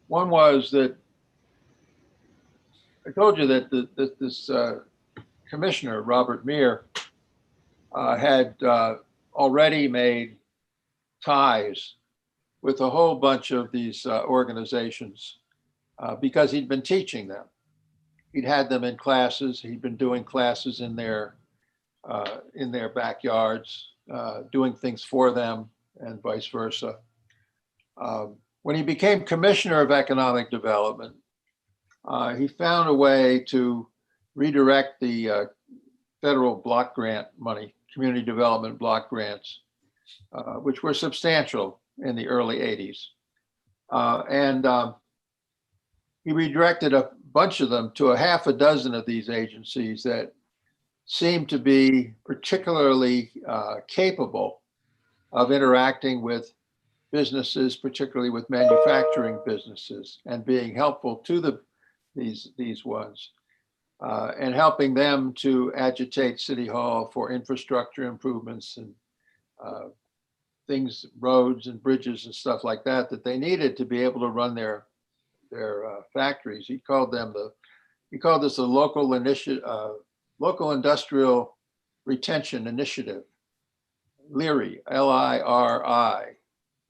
S4: One was that I told you that this commissioner, Robert Muir, had already made ties with a whole bunch of these organizations because he'd been teaching them. He'd had them in classes. He'd been doing classes in their backyards, doing things for them, and vice versa. When he became Commissioner of Economic Development, he found a way to redirect the federal block grant money, community development block grants, which were substantial in the early 80s. And he redirected a bunch of them to a half a dozen of these agencies that seem to be particularly capable of interacting with businesses, particularly with manufacturing businesses, and being helpful to these ones, and helping them to agitate City Hall for infrastructure improvements and things, roads and bridges and stuff like that, that they needed to be able to run their factories. He called this a local initiative, local industrial retention initiative, LIRI, L-I-R-I.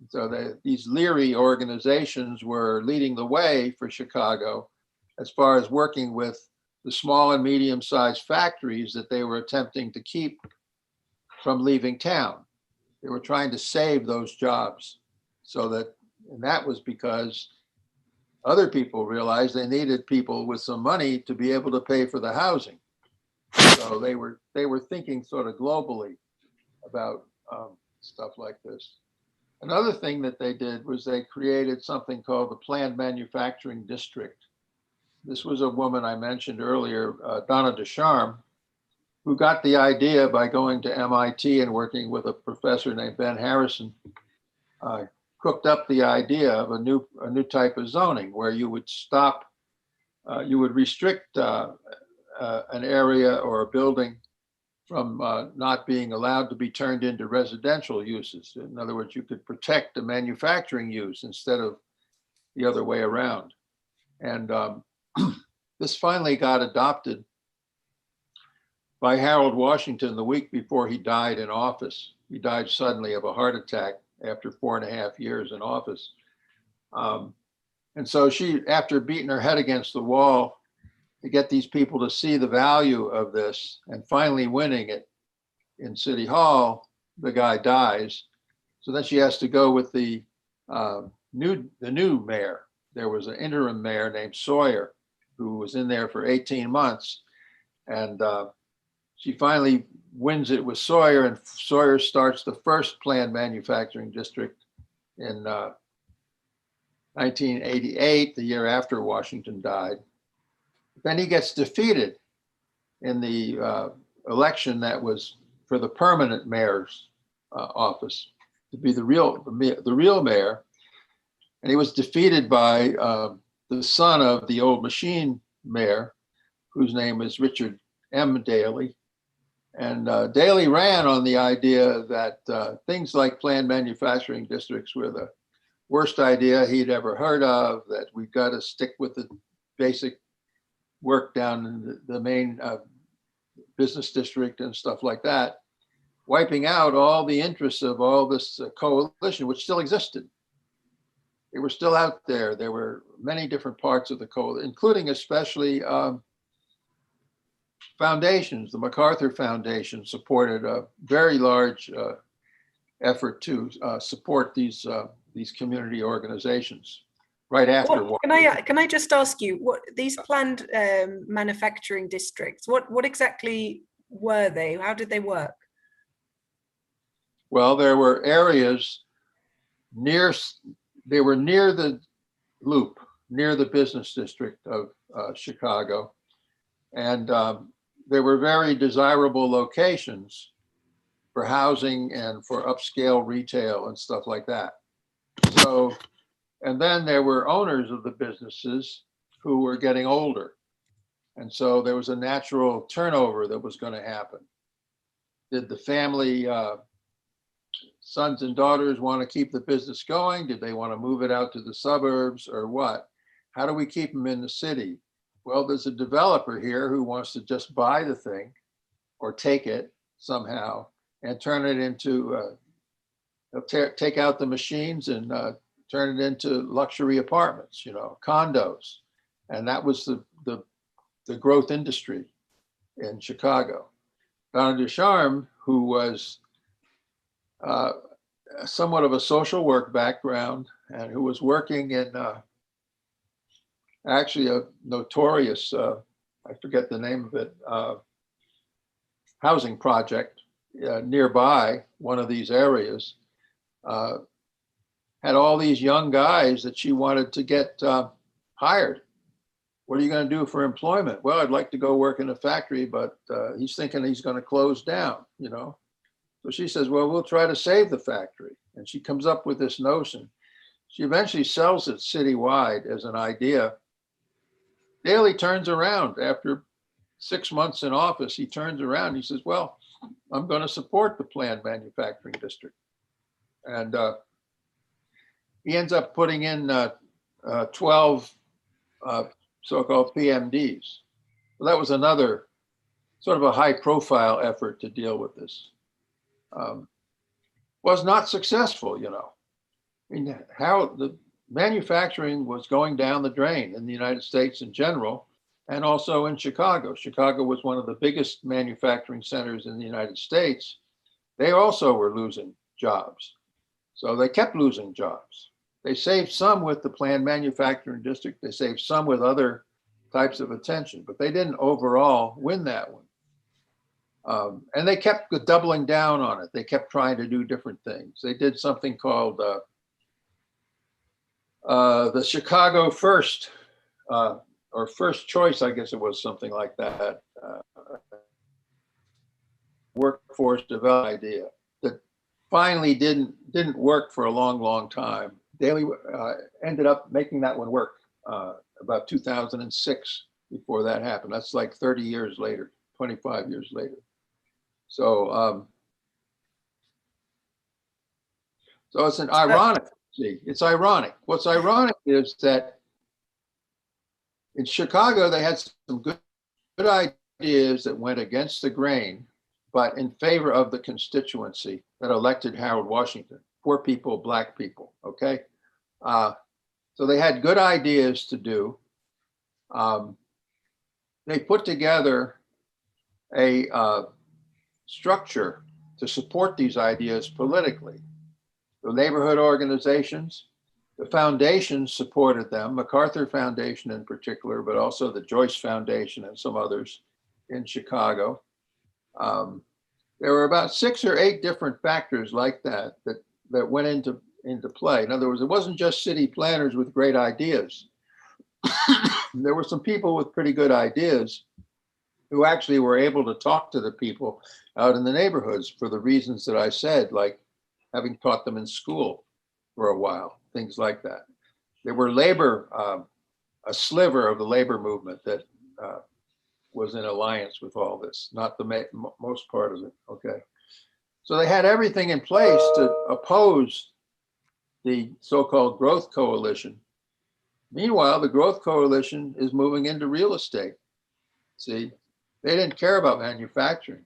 S4: So these LIRI organizations were leading the way for Chicago as far as working with the small and medium-sized factories that they were attempting to keep from leaving town. They were trying to save those jobs, and that was because other people realized they needed people with some money to be able to pay for the housing. So they were thinking sort of globally about stuff like this. Another thing that they did was they created something called the Planned Manufacturing District. This was a woman I mentioned earlier, Donna Ducharme, who got the idea by going to MIT and working with a professor named Ben Harrison, cooked up the idea of a new type of zoning where you would you would restrict an area or a building from not being allowed to be turned into residential uses. In other words, you could protect the manufacturing use instead of the other way around. And this finally got adopted by Harold Washington the week before he died in office. He died suddenly of a heart attack after 4.5 years in office. And so she, after beating her head against the wall to get these people to see the value of this and finally winning it in City Hall, the guy dies. So then she has to go with the new mayor. There was an interim mayor named Sawyer who was in there for 18 months. And she finally wins it with Sawyer, and Sawyer starts the first planned manufacturing district in 1988, the year after Washington died. Then he gets defeated in the election that was for the permanent mayor's office to be the real mayor, and he was defeated by the son of the old machine mayor, whose name is Richard M. Daley. And Daley ran on the idea that things like planned manufacturing districts were the worst idea he'd ever heard of, that we've got to stick with the basic work down in the main business district and stuff like that, wiping out all the interests of all this coalition, which still existed. They were still out there. There were many different parts of the coalition, including especially foundations. The MacArthur Foundation supported a very large effort to support these community organizations. Right after.
S1: Can I just ask you, what these planned manufacturing districts? What exactly were they? How did they work?
S4: Well, there were areas near. They were near the loop, near the business district of Chicago, and there were very desirable locations for housing and for upscale retail and stuff like that. So. And then there were owners of the businesses who were getting older. And so there was a natural turnover that was going to happen. Did the family sons and daughters want to keep the business going? Did they want to move it out to the suburbs or what? How do we keep them in the city? Well, there's a developer here who wants to just buy the thing or take it somehow and turn it into, take out the machines and turn it into luxury apartments, condos. And that was the growth industry in Chicago. Donna Ducharme, who was somewhat of a social work background and who was working in actually a notorious, I forget the name of it, housing project nearby one of these areas, had all these young guys that she wanted to get hired. what are you going to do for employment? Well, I'd like to go work in a factory, but he's thinking he's going to close down, you know. So she says, well, we'll try to save the factory. And she comes up with this notion. She eventually sells it citywide as an idea. Daley turns around after 6 months in office. He turns around. He says, well, I'm going to support the planned manufacturing district. And he ends up putting in 12 so-called PMDs. So that was another sort of a high-profile effort to deal with this. Was not successful, you know. I mean, how the manufacturing was going down the drain in the United States in general, and also in Chicago. Chicago was one of the biggest manufacturing centers in the United States. They also were losing jobs. So they kept losing jobs. They saved some with the planned manufacturing district. They saved some with other types of attention, but they didn't overall win that one. And they kept doubling down on it. They kept trying to do different things. They did something called the Chicago First, or First Choice, I guess it was something like that, workforce development idea that finally didn't work for a long time. Daley ended up making that one work about 2006 before that happened. That's like 30 years later, 25 years later. So, so it's an ironic, see, it's ironic. What's ironic is that in Chicago, they had some good ideas that went against the grain, but in favor of the constituency that elected Harold Washington, poor people, Black people, okay? So they had good ideas to do. They put together a structure to support these ideas politically. The neighborhood organizations, the foundations supported them, MacArthur Foundation in particular, but also the Joyce Foundation and some others in Chicago. There were about 6 or 8 different factors like that went into play. In other words, it wasn't just city planners with great ideas. There were some people with pretty good ideas who actually were able to talk to the people out in the neighborhoods for the reasons that I said, like having taught them in school for a while, things like that. There were labor, a sliver of the labor movement that was in alliance with all this, not the most part of it, okay? So they had everything in place to oppose the so-called growth coalition. Meanwhile, the growth coalition is moving into real estate. See, they didn't care about manufacturing.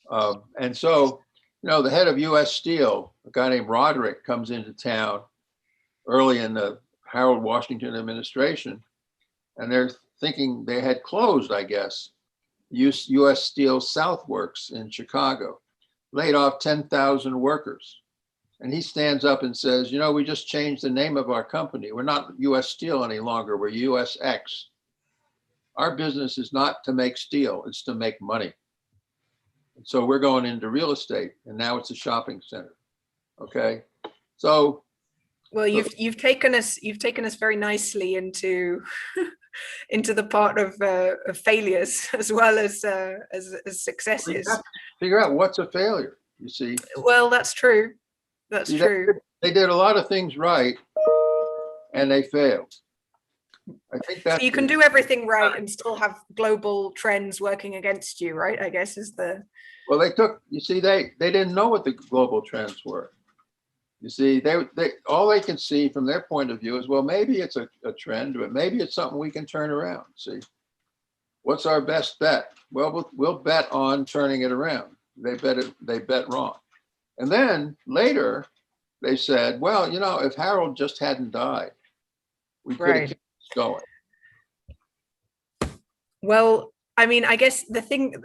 S4: And so, you know, the head of US Steel, a guy named Roderick, comes into town early in the Harold Washington administration, and they're thinking they had closed, I guess, US Steel Southworks in Chicago, laid off 10,000 workers. And he stands up and says, you know, we just changed the name of our company. We're not US Steel any longer, we're USX. Our business is not to make steel, it's to make money. And so we're going into real estate, and now it's a shopping center. Okay, so.
S1: Well, you've taken us very nicely into into the part of failures as well as successes. You have to
S4: figure out what's a failure. You see.
S1: Well, that's true. That's true.
S4: They did a lot of things right, and they failed. I think that
S1: so you can do everything right and still have global trends working against you, right? I guess is the.
S4: Well, they didn't know what the global trends were. You see, all they can see from their point of view is, well, maybe it's a trend, but maybe it's something we can turn around. See, what's our best bet? Well, we'll bet on turning it around. They bet wrong. And then later they said, well, you know, if Harold just hadn't died, we could have kept going.
S1: Well, I mean, I guess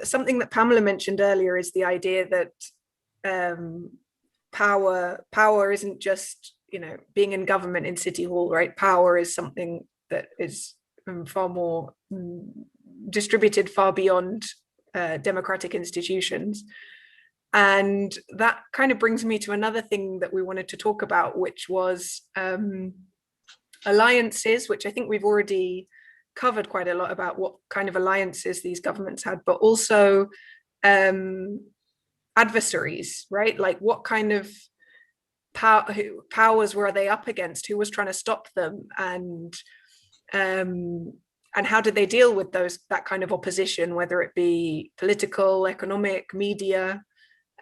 S1: something that Pamela mentioned earlier is the idea that power isn't just, you know, being in government in City Hall, right? Power is something that is far more distributed, far beyond democratic institutions. And that kind of brings me to another thing that we wanted to talk about, which was alliances, which I think we've already covered quite a lot about what kind of alliances these governments had, but also adversaries, right? Like what kind of powers were they up against? Who was trying to stop them? And how did they deal with that kind of opposition, whether it be political, economic, media?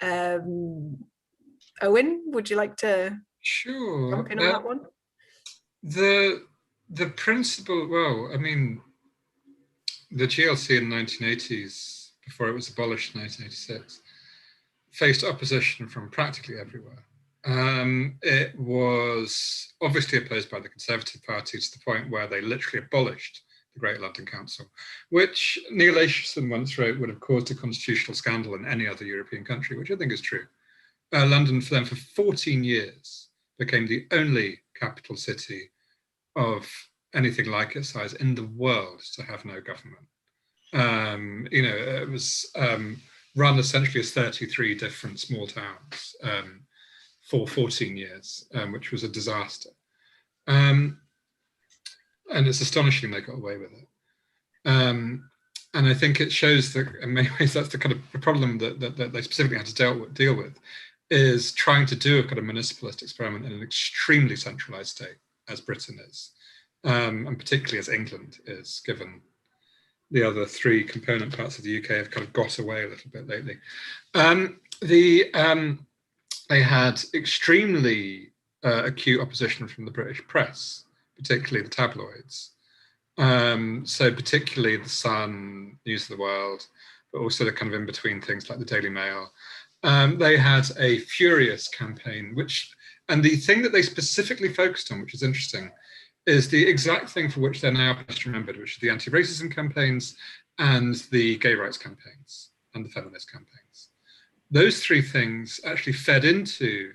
S1: Owen, would you like to jump in on that one?
S3: The principle, well, I mean, the GLC in the 1980s, before it was abolished in 1986, faced opposition from practically everywhere. It was obviously opposed by the Conservative Party to the point where they literally abolished the Great London Council, which Neil Aitchison once wrote would have caused a constitutional scandal in any other European country, which I think is true. London, for them, for 14 years, became the only capital city of anything like its size in the world to have no government. It was run essentially as 33 different small towns for 14 years, which was a disaster. And it's astonishing they got away with it. And I think it shows that in many ways that's the kind of problem that they specifically had to deal with, is trying to do a kind of municipalist experiment in an extremely centralized state, as Britain is, and particularly as England is, given the other three component parts of the UK have kind of got away a little bit lately. They had extremely acute opposition from the British press, particularly the tabloids. So particularly the Sun, News of the World, but also the kind of in-between things like the Daily Mail. They had a furious campaign, and the thing that they specifically focused on, which is interesting, is the exact thing for which they're now best remembered, which are the anti-racism campaigns and the gay rights campaigns and the feminist campaigns. Those three things actually fed into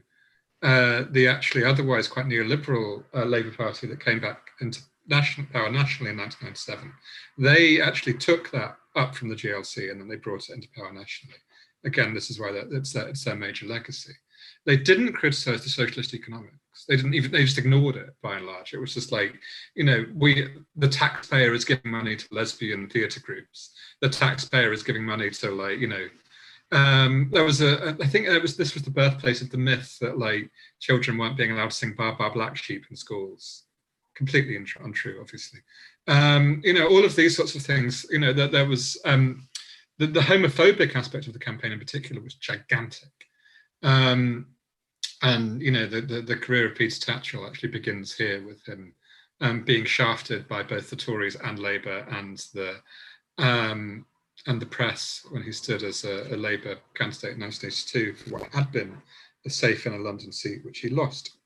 S3: the actually otherwise quite neoliberal Labour Party that came back into national power nationally in 1997. They actually took that up from the GLC and then they brought it into power nationally. Again, this is why it's their major legacy. They didn't criticize the socialist economics. They just ignored it by and large. It was just like, the taxpayer is giving money to lesbian theatre groups. The taxpayer is giving money to this was the birthplace of the myth that children weren't being allowed to sing Bar Bar Black Sheep in schools. Completely untrue, obviously. All of these sorts of things, that there was, the homophobic aspect of the campaign in particular was gigantic. The career of Peter Thatcher actually begins here with him being shafted by both the Tories and Labour and the press when he stood as a Labour candidate in 1982 for what had been a safe in a London seat, which he lost.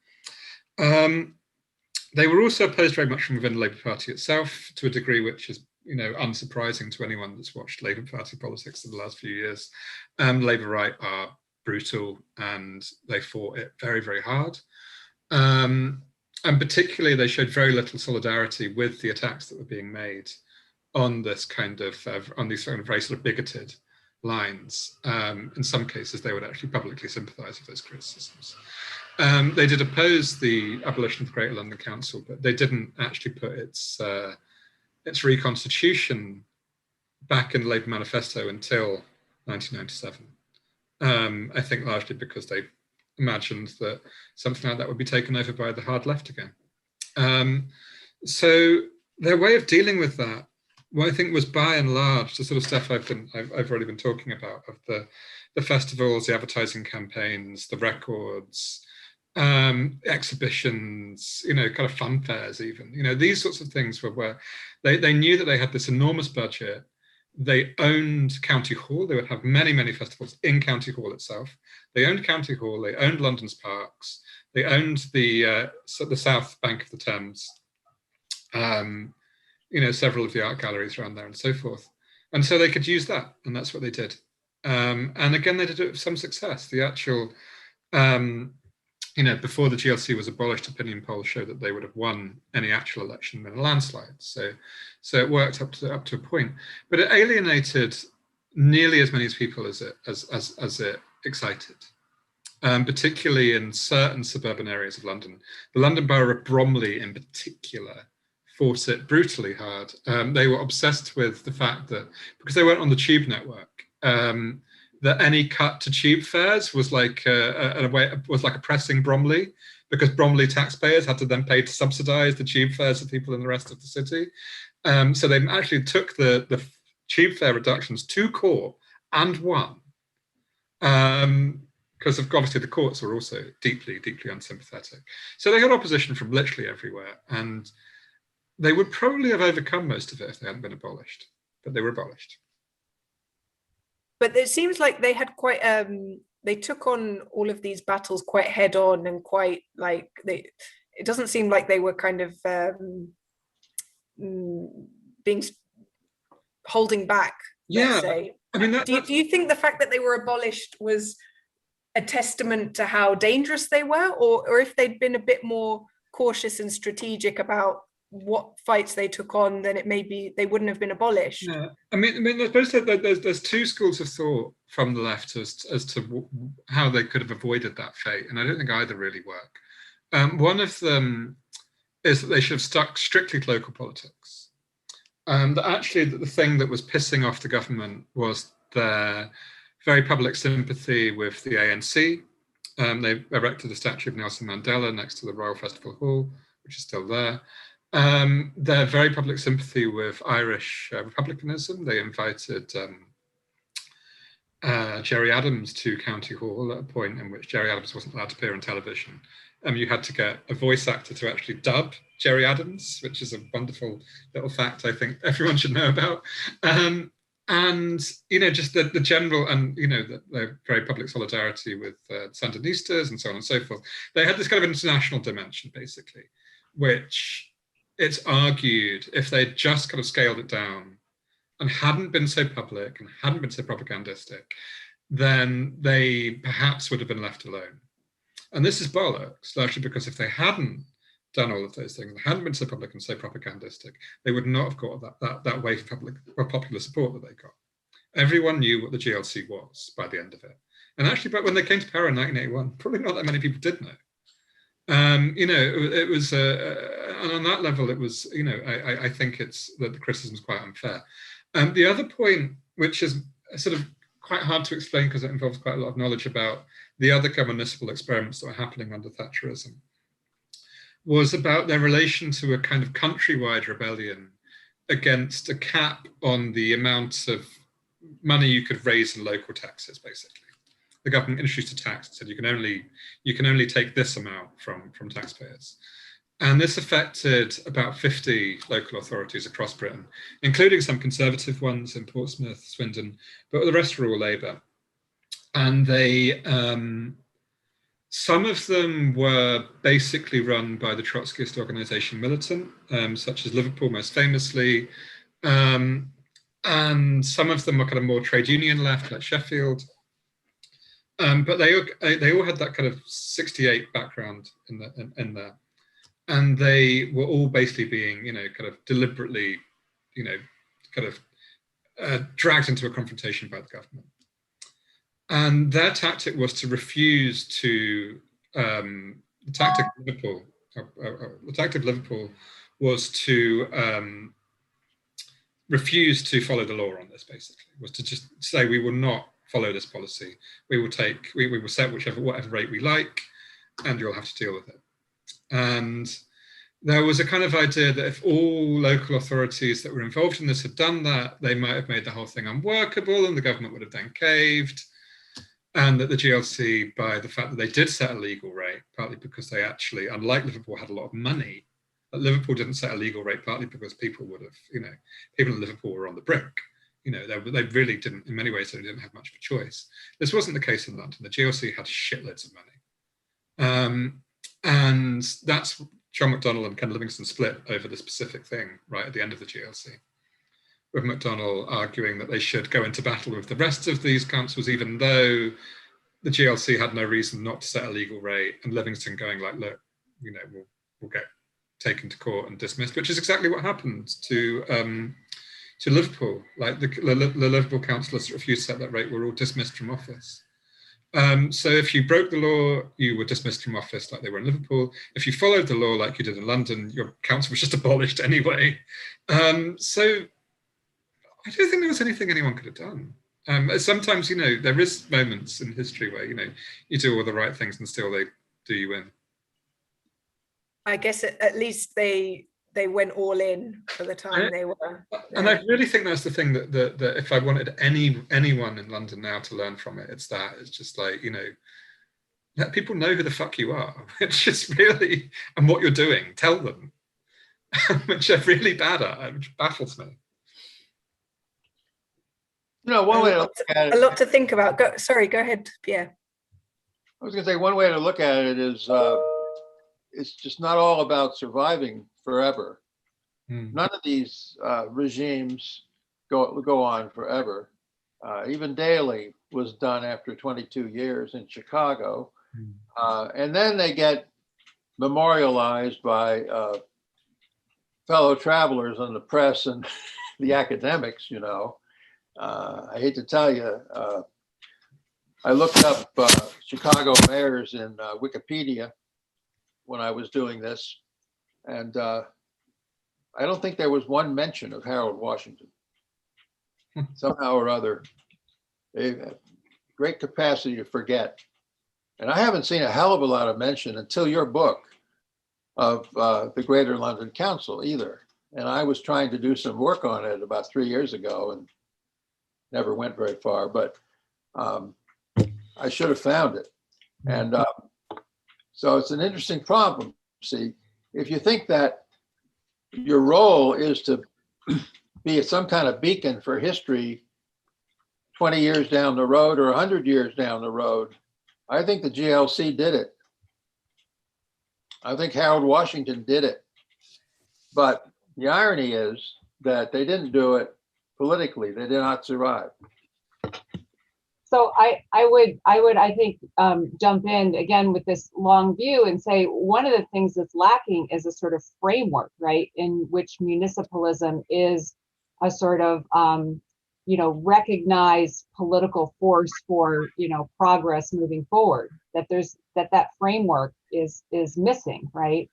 S3: They were also opposed very much from within the Labour Party itself, to a degree which is unsurprising to anyone that's watched Labour Party politics in the last few years. Labour right are brutal and they fought it very, very hard. And particularly they showed very little solidarity with the attacks that were being made on this kind of, on these sort of very sort of bigoted lines. In some cases, they would actually publicly sympathise with those criticisms. They did oppose the abolition of the Greater London Council, but they didn't actually put its reconstitution back in the Labour manifesto until 1997. I think largely because they imagined that something like that would be taken over by the hard left again. So their way of dealing with that, what I think was by and large the sort of stuff I've already been talking about, of the festivals, the advertising campaigns, the records, exhibitions, kind of fun fairs even. These sorts of things were where they knew that they had this enormous budget. They owned County Hall. They would have many, many festivals in County Hall itself. They owned County Hall. They owned London's parks. They owned the South Bank of the Thames. Several of the art galleries around there and so forth. And so they could use that, and that's what they did. And again, they did it with some success. The actual, before the GLC was abolished, opinion polls showed that they would have won any actual election in a landslide. So it worked up to a point, but it alienated nearly as many people as it excited. particularly in certain suburban areas of London. The London Borough of Bromley in particular fought it brutally hard. They were obsessed with the fact that, because they weren't on the tube network, that any cut to tube fares was like oppressing Bromley, because Bromley taxpayers had to then pay to subsidise the tube fares of people in the rest of the city. So they actually took the tube fare reductions to court and won. Because obviously the courts were also deeply, deeply unsympathetic. So they had opposition from literally everywhere, and they would probably have overcome most of it if they hadn't been abolished, but they were abolished.
S1: But it seems like they had quite, they took on all of these battles quite head on, and quite like, it doesn't seem like they were kind of holding back, let's say.
S3: I mean,
S1: do you think the fact that they were abolished was a testament to how dangerous they were, or if they'd been a bit more cautious and strategic about what fights they took on, then it maybe they wouldn't have been abolished?
S3: Yeah. I mean, I suppose that there's two schools of thought from the left as to how they could have avoided that fate, and I don't think either really work. One of them is that they should have stuck strictly to local politics. That actually the thing that was pissing off the government was their very public sympathy with the ANC. They erected a statue of Nelson Mandela next to the Royal Festival Hall, which is still there. Their very public sympathy with Irish republicanism. They invited Gerry Adams to County Hall at a point in which Gerry Adams wasn't allowed to appear on television. You had to get a voice actor to actually dub Gerry Adams, which is a wonderful little fact I think everyone should know about. And, you know, just the general, and, you know, the very public solidarity with Sandinistas and so on and so forth. They had this kind of international dimension, basically, which it's argued if they'd just kind of scaled it down and hadn't been so public and hadn't been so propagandistic, then they perhaps would have been left alone. And this is bollocks, largely because if they hadn't done all of those things, and hadn't been so public and so propagandistic, they would not have got that wave of public or popular support that they got. Everyone knew what the GLC was by the end of it. And actually, but when they came to power in 1981, probably not that many people did know. You know, it was, and on that level, it was, you know, I think it's that the criticism is quite unfair. The other point, which is sort of quite hard to explain because it involves quite a lot of knowledge about the other municipal experiments that were happening under Thatcherism, was about their relation to a kind of countrywide rebellion against a cap on the amount of money you could raise in local taxes, basically. The government introduced a tax and said you can only take this amount from taxpayers. And this affected about 50 local authorities across Britain, including some conservative ones in Portsmouth, Swindon, but the rest were all Labour. And they, some of them were basically run by the Trotskyist organisation Militant, such as Liverpool most famously. And some of them were kind of more trade union left, like Sheffield. But they all had that kind of 68 background in there. And they were all basically being, you know, kind of deliberately, you know, kind of dragged into a confrontation by the government. And their tactic was to refuse to, the tactic of Liverpool was to refuse to follow the law on this, basically, was to just say, we will not follow this policy. We will set whatever rate we like, and you'll have to deal with it. And there was a kind of idea that if all local authorities that were involved in this had done that, they might have made the whole thing unworkable and the government would have then caved. And that the GLC, by the fact that they did set a legal rate, partly because they actually, unlike Liverpool, had a lot of money, but Liverpool didn't set a legal rate partly because people would have, you know, people in Liverpool were on the brink. You know, they really didn't, in many ways, they didn't have much of a choice. This wasn't the case in London. The GLC had shitloads of money. And that's John McDonnell and Ken Livingstone split over this specific thing right at the end of the GLC, with McDonnell arguing that they should go into battle with the rest of these councils, even though the GLC had no reason not to set a legal rate, and Livingstone going like, look, you know, we'll get taken to court and dismissed, which is exactly what happened to Liverpool. Like the Liverpool councillors that refused to set that rate were all dismissed from office. So if you broke the law, you were dismissed from office like they were in Liverpool. If you followed the law like you did in London, your council was just abolished anyway. So I don't think there was anything anyone could have done. Sometimes, there is moments in history where, you do all the right things and still they do you in.
S1: I guess at least they went all in for the time they were.
S3: And I really think that's the thing that if I wanted anyone in London now to learn from it, it's just like, let people know who the fuck you are. It's just really, and what you're doing, tell them, which they're really bad at, which baffles me.
S4: One way to look at it,
S1: a lot to think about. Go ahead, Pierre.
S4: I was going to say one way to look at it is it's just not all about surviving forever. None of these regimes go on forever. Even Daley was done after 22 years in Chicago. And then they get memorialized by fellow travelers in the press and the academics, I hate to tell you, I looked up Chicago mayors in Wikipedia when I was doing this, and I don't think there was one mention of Harold Washington. Somehow or other, they have great capacity to forget. And I haven't seen a hell of a lot of mention until your book of the Greater London Council either. And I was trying to do some work on it about 3 years ago and never went very far, but I should have found it. And so it's an interesting problem. See, if you think that your role is to be some kind of beacon for history 20 years down the road or 100 years down the road, I think the GLC did it. I think Harold Washington did it. But the irony is that they didn't do it politically. They did not survive.
S2: So I think jump in again with this long view and say one of the things that's lacking is a sort of framework, right, in which municipalism is a sort of recognized political force for progress moving forward. That framework is missing, right?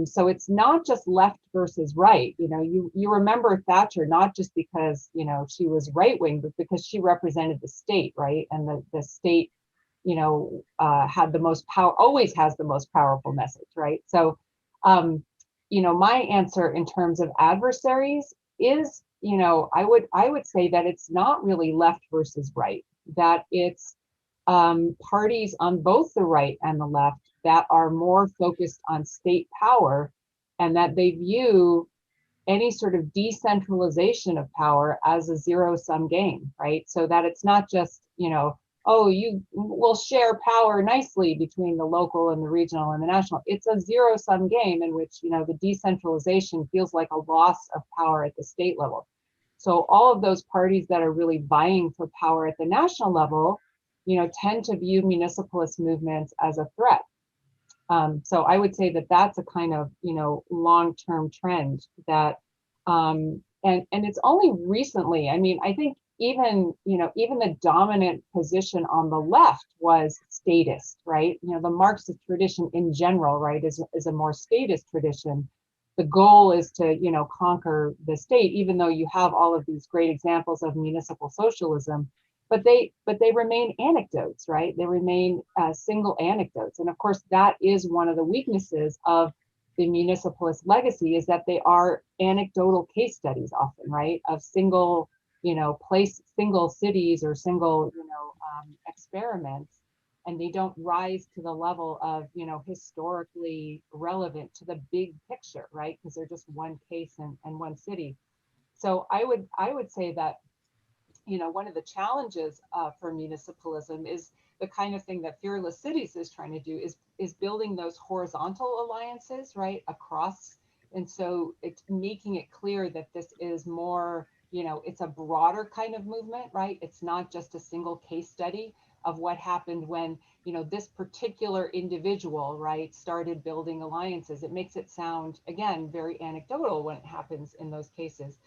S2: So it's not just left versus right. You remember Thatcher not just because she was right wing, but because she represented the state, right? And the state, had the most power, always has the most powerful message, right? So, my answer in terms of adversaries is, I would say that it's not really left versus right. That it's parties on both the right and the left that are more focused on state power, and that they view any sort of decentralization of power as a zero-sum game, right? So that it's not just, you will share power nicely between the local and the regional and the national. It's a zero-sum game in which, the decentralization feels like a loss of power at the state level. So all of those parties that are really vying for power at the national level, tend to view municipalist movements as a threat. So I would say that that's a kind of, long-term trend that, and it's only recently, I think even the dominant position on the left was statist, right? The Marxist tradition in general, right, is a more statist tradition. The goal is to, conquer the state, even though you have all of these great examples of municipal socialism. But they remain anecdotes, right? They remain single anecdotes. And of course, that is one of the weaknesses of the municipalist legacy, is that they are anecdotal case studies often, right? Of single, single cities or single, experiments. And they don't rise to the level of, historically relevant to the big picture, right? Because they're just one case and one city. So I would say that, one of the challenges for municipalism is the kind of thing that Fearless Cities is trying to do is building those horizontal alliances, right, across. And so it's making it clear that this is more, it's a broader kind of movement, right? It's not just a single case study of what happened when, this particular individual, right, started building alliances. It makes it sound, again, very anecdotal when it happens in those cases.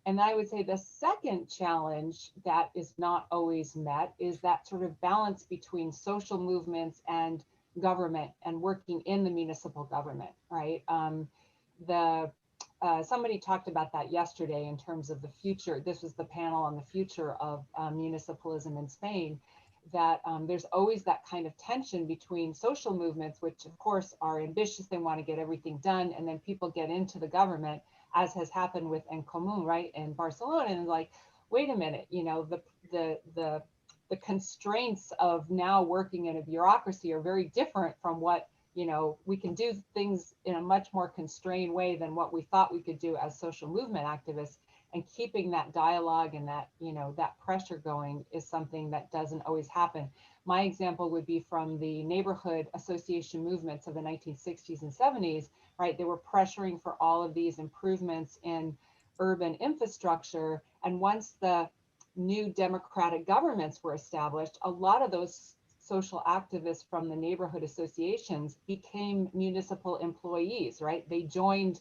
S2: And I would say the second challenge that is not always met is that sort of balance between social movements and government and working in the municipal government, right? Somebody talked about that yesterday in terms of the future. This was the panel on the future of municipalism in Spain, that there's always that kind of tension between social movements, which of course are ambitious, they want to get everything done, and then people get into the government, as has happened with En Común, right, in Barcelona, and like, wait a minute, you know, the constraints of now working in a bureaucracy are very different from what, you know, we can do things in a much more constrained way than what we thought we could do as social movement activists. And keeping that dialogue and that, you know, that pressure going is something that doesn't always happen. My example would be from the neighborhood association movements of the 1960s and 70s, right? They were pressuring for all of these improvements in urban infrastructure. And once the new democratic governments were established, a lot of those social activists from the neighborhood associations became municipal employees, right? They joined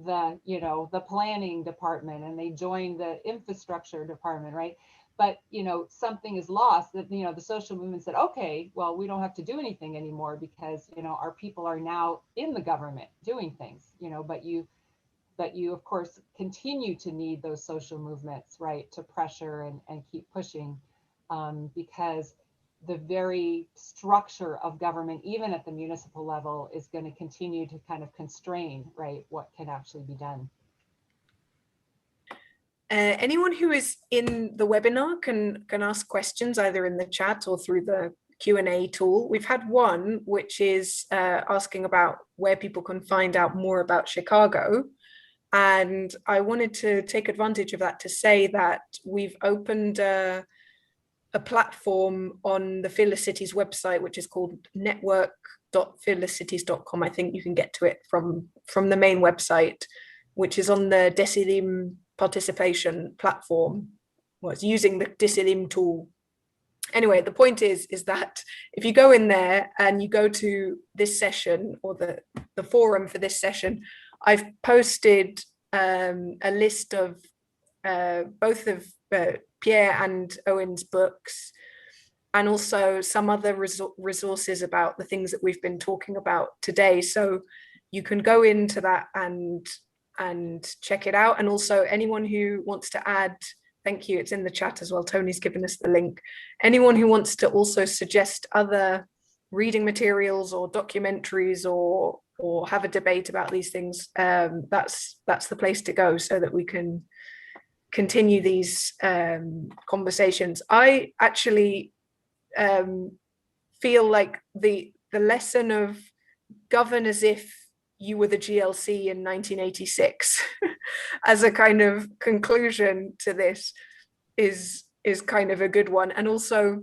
S2: the, you know, the planning department, and they joined the infrastructure department, right? But, you know, something is lost, that, you know, the social movement said, okay, well, we don't have to do anything anymore because, you know, our people are now in the government doing things, you know, but you of course continue to need those social movements, right, to pressure and keep pushing, because the very structure of government, even at the municipal level, is going to continue to kind of constrain, right, what can actually be done.
S1: Anyone who is in the webinar can ask questions either in the chat or through the Q&A tool. We've had one which is asking about where people can find out more about Chicago. And I wanted to take advantage of that to say that we've opened a platform on the Fearless Cities website, which is called network.fearlesscities.com. I think you can get to it from the main website, which is on the Decidim participation platform. Well, it's using the Decidim tool. Anyway, the point is that if you go in there and you go to this session or the forum for this session, I've posted a list of both of Pierre and Owen's books, and also some other resources about the things that we've been talking about today. So you can go into that and check it out. And also anyone who wants to add, thank you, it's in the chat as well, Tony's given us the link. Anyone who wants to also suggest other reading materials or documentaries or have a debate about these things, that's the place to go so that we can continue these conversations. I actually feel like the lesson of govern as if you were the GLC in 1986 as a kind of conclusion to this is kind of a good one. And also,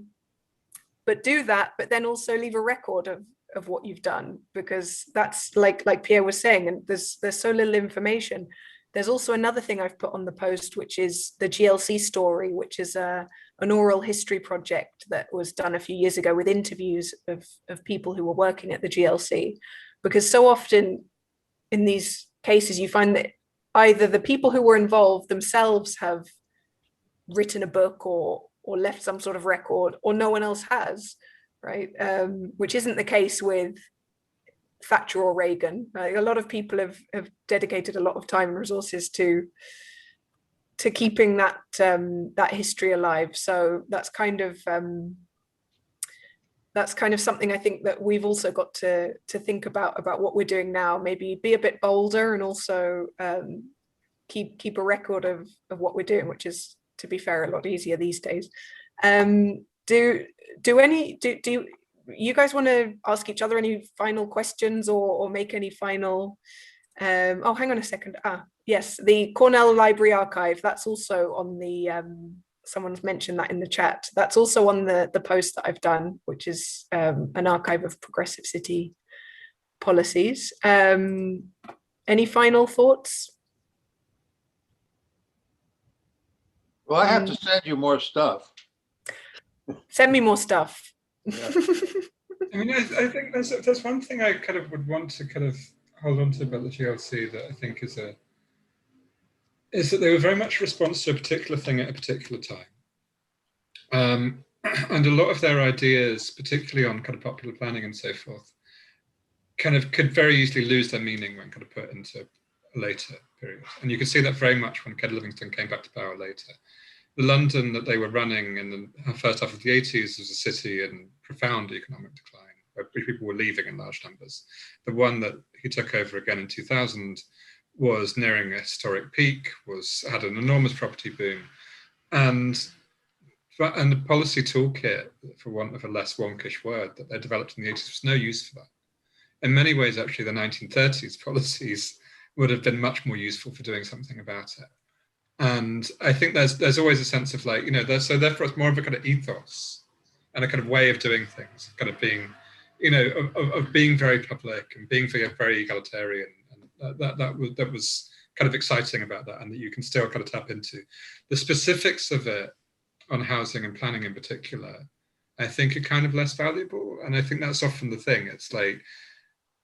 S1: but do that, but then also leave a record of what you've done, because that's like Pierre was saying, and there's so little information. There's also another thing I've put on the post, which is the GLC story, which is an oral history project that was done a few years ago with interviews of people who were working at the GLC. Because so often in these cases, you find that either the people who were involved themselves have written a book or left some sort of record, or no one else has, right? Which isn't the case with Thatcher or Reagan. A lot of people have dedicated a lot of time and resources to keeping that history alive. So that's kind of something I think that we've also got to think about what we're doing now. Maybe be a bit bolder, and also keep a record of what we're doing, which is, to be fair, a lot easier these days. Do you guys want to ask each other any final questions or make any final? Oh, hang on a second. Yes, the Cornell Library Archive. That's also on the. Someone's mentioned that in the chat. That's also on the post that I've done, which is an archive of progressive city policies. Any final thoughts?
S4: Well, I have to send you more stuff.
S1: Send me more stuff.
S4: Yeah.
S3: I mean, I think there's one thing I kind of would want to kind of hold on to about the GLC that I think is is that they were very much a response to a particular thing at a particular time. And a lot of their ideas, particularly on kind of popular planning and so forth, kind of could very easily lose their meaning when kind of put into a later period. And you can see that very much when Ken Livingstone came back to power later. The London that they were running in the first half of the 80s was a city in profound economic decline, where people were leaving in large numbers. The one that he took over again in 2000 was nearing a historic peak, had an enormous property boom, and the policy toolkit, for want of a less wonkish word, that they developed in the 80s was no use for that. In many ways, actually, the 1930s policies would have been much more useful for doing something about it. And I think there's always a sense of like, so therefore it's more of a kind of ethos and a kind of way of doing things, kind of being, of being very public and being very egalitarian. And that was kind of exciting about that, and that you can still kind of tap into. The specifics of it on housing and planning in particular, I think are kind of less valuable. And I think that's often the thing. It's like,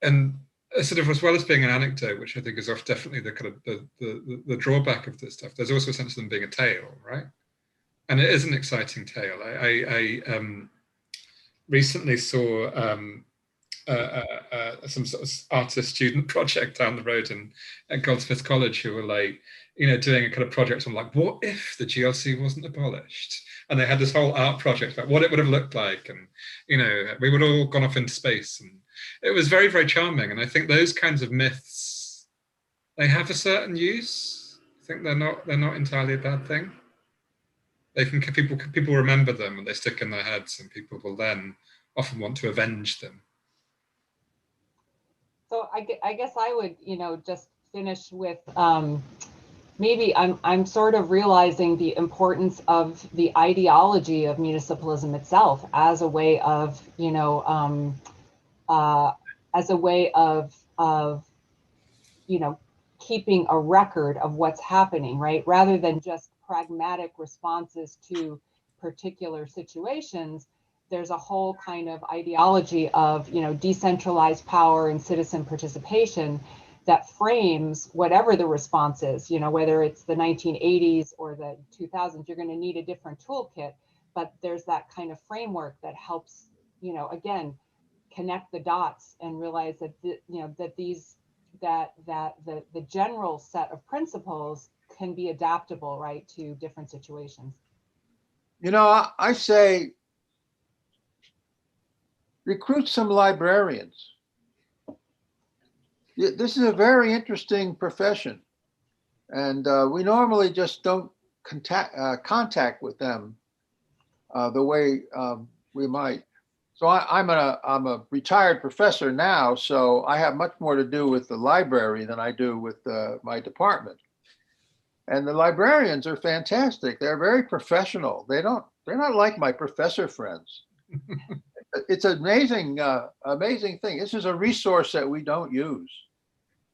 S3: and sort of, as well as being an anecdote, which I think is definitely the kind of the drawback of this stuff, there's also a sense of them being a tale, right? And it is an exciting tale. I recently saw some sort of artist-student project down the road at Goldsmiths College, who were like, doing a kind of project on like, what if the GLC wasn't abolished? And they had this whole art project about what it would have looked like, and we would all gone off into space, and it was very, very charming. And I think those kinds of myths, they have a certain use. I think they're not entirely a bad thing. People remember them and they stick in their heads, and people will then often want to avenge them.
S2: So I guess I would, just finish with maybe I'm sort of realizing the importance of the ideology of municipalism itself as a way of, keeping a record of what's happening, right? Rather than just pragmatic responses to particular situations, there's a whole kind of ideology of, decentralized power and citizen participation that frames whatever the response is, whether it's the 1980s or the 2000s, you're going to need a different toolkit, but there's that kind of framework that helps, again, connect the dots and realize that, the general set of principles can be adaptable, right, to different situations.
S4: I say recruit some librarians. This is a very interesting profession, and we normally just don't contact with them the way we might. So I'm a retired professor now, so I have much more to do with the library than I do with my department. And the librarians are fantastic. They're very professional. They're not like my professor friends. It's an amazing thing. This is a resource that we don't use.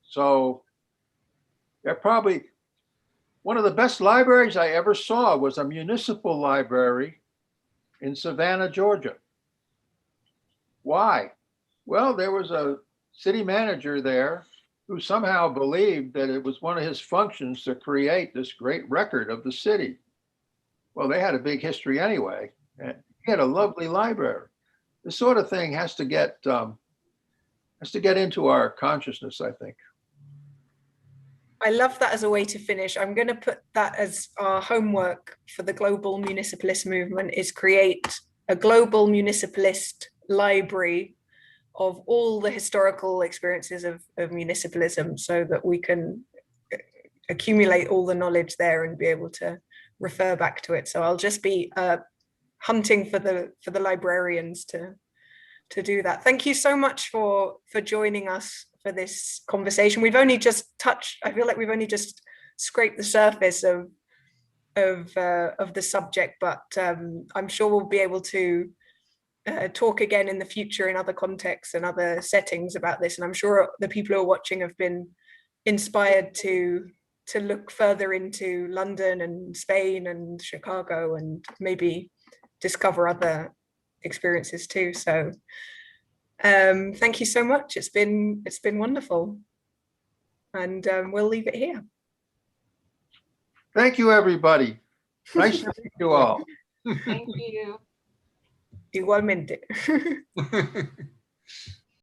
S4: So they're probably one of the best libraries I ever saw was a municipal library in Savannah, Georgia. Why? Well, there was a city manager there who somehow believed that it was one of his functions to create this great record of the city. Well, they had a big history anyway, and he had a lovely library. This sort of thing has to get into our consciousness, I think.
S1: I love that as a way to finish. I'm going to put that as our homework for the global municipalist movement, is create a global municipalist library of all the historical experiences of municipalism, so that we can accumulate all the knowledge there and be able to refer back to it. So I'll just be hunting for the librarians to do that. Thank you so much for joining us for this conversation. We've only just I feel like we've only just scraped the surface of the subject, but I'm sure we'll be able to talk again in the future in other contexts and other settings about this. And I'm sure the people who are watching have been inspired to look further into London and Spain and Chicago, and maybe discover other experiences too. So thank you so much. It's been wonderful, and we'll leave it here.
S4: Thank you, everybody. Nice to meet you all.
S2: Thank you.
S1: Igualmente.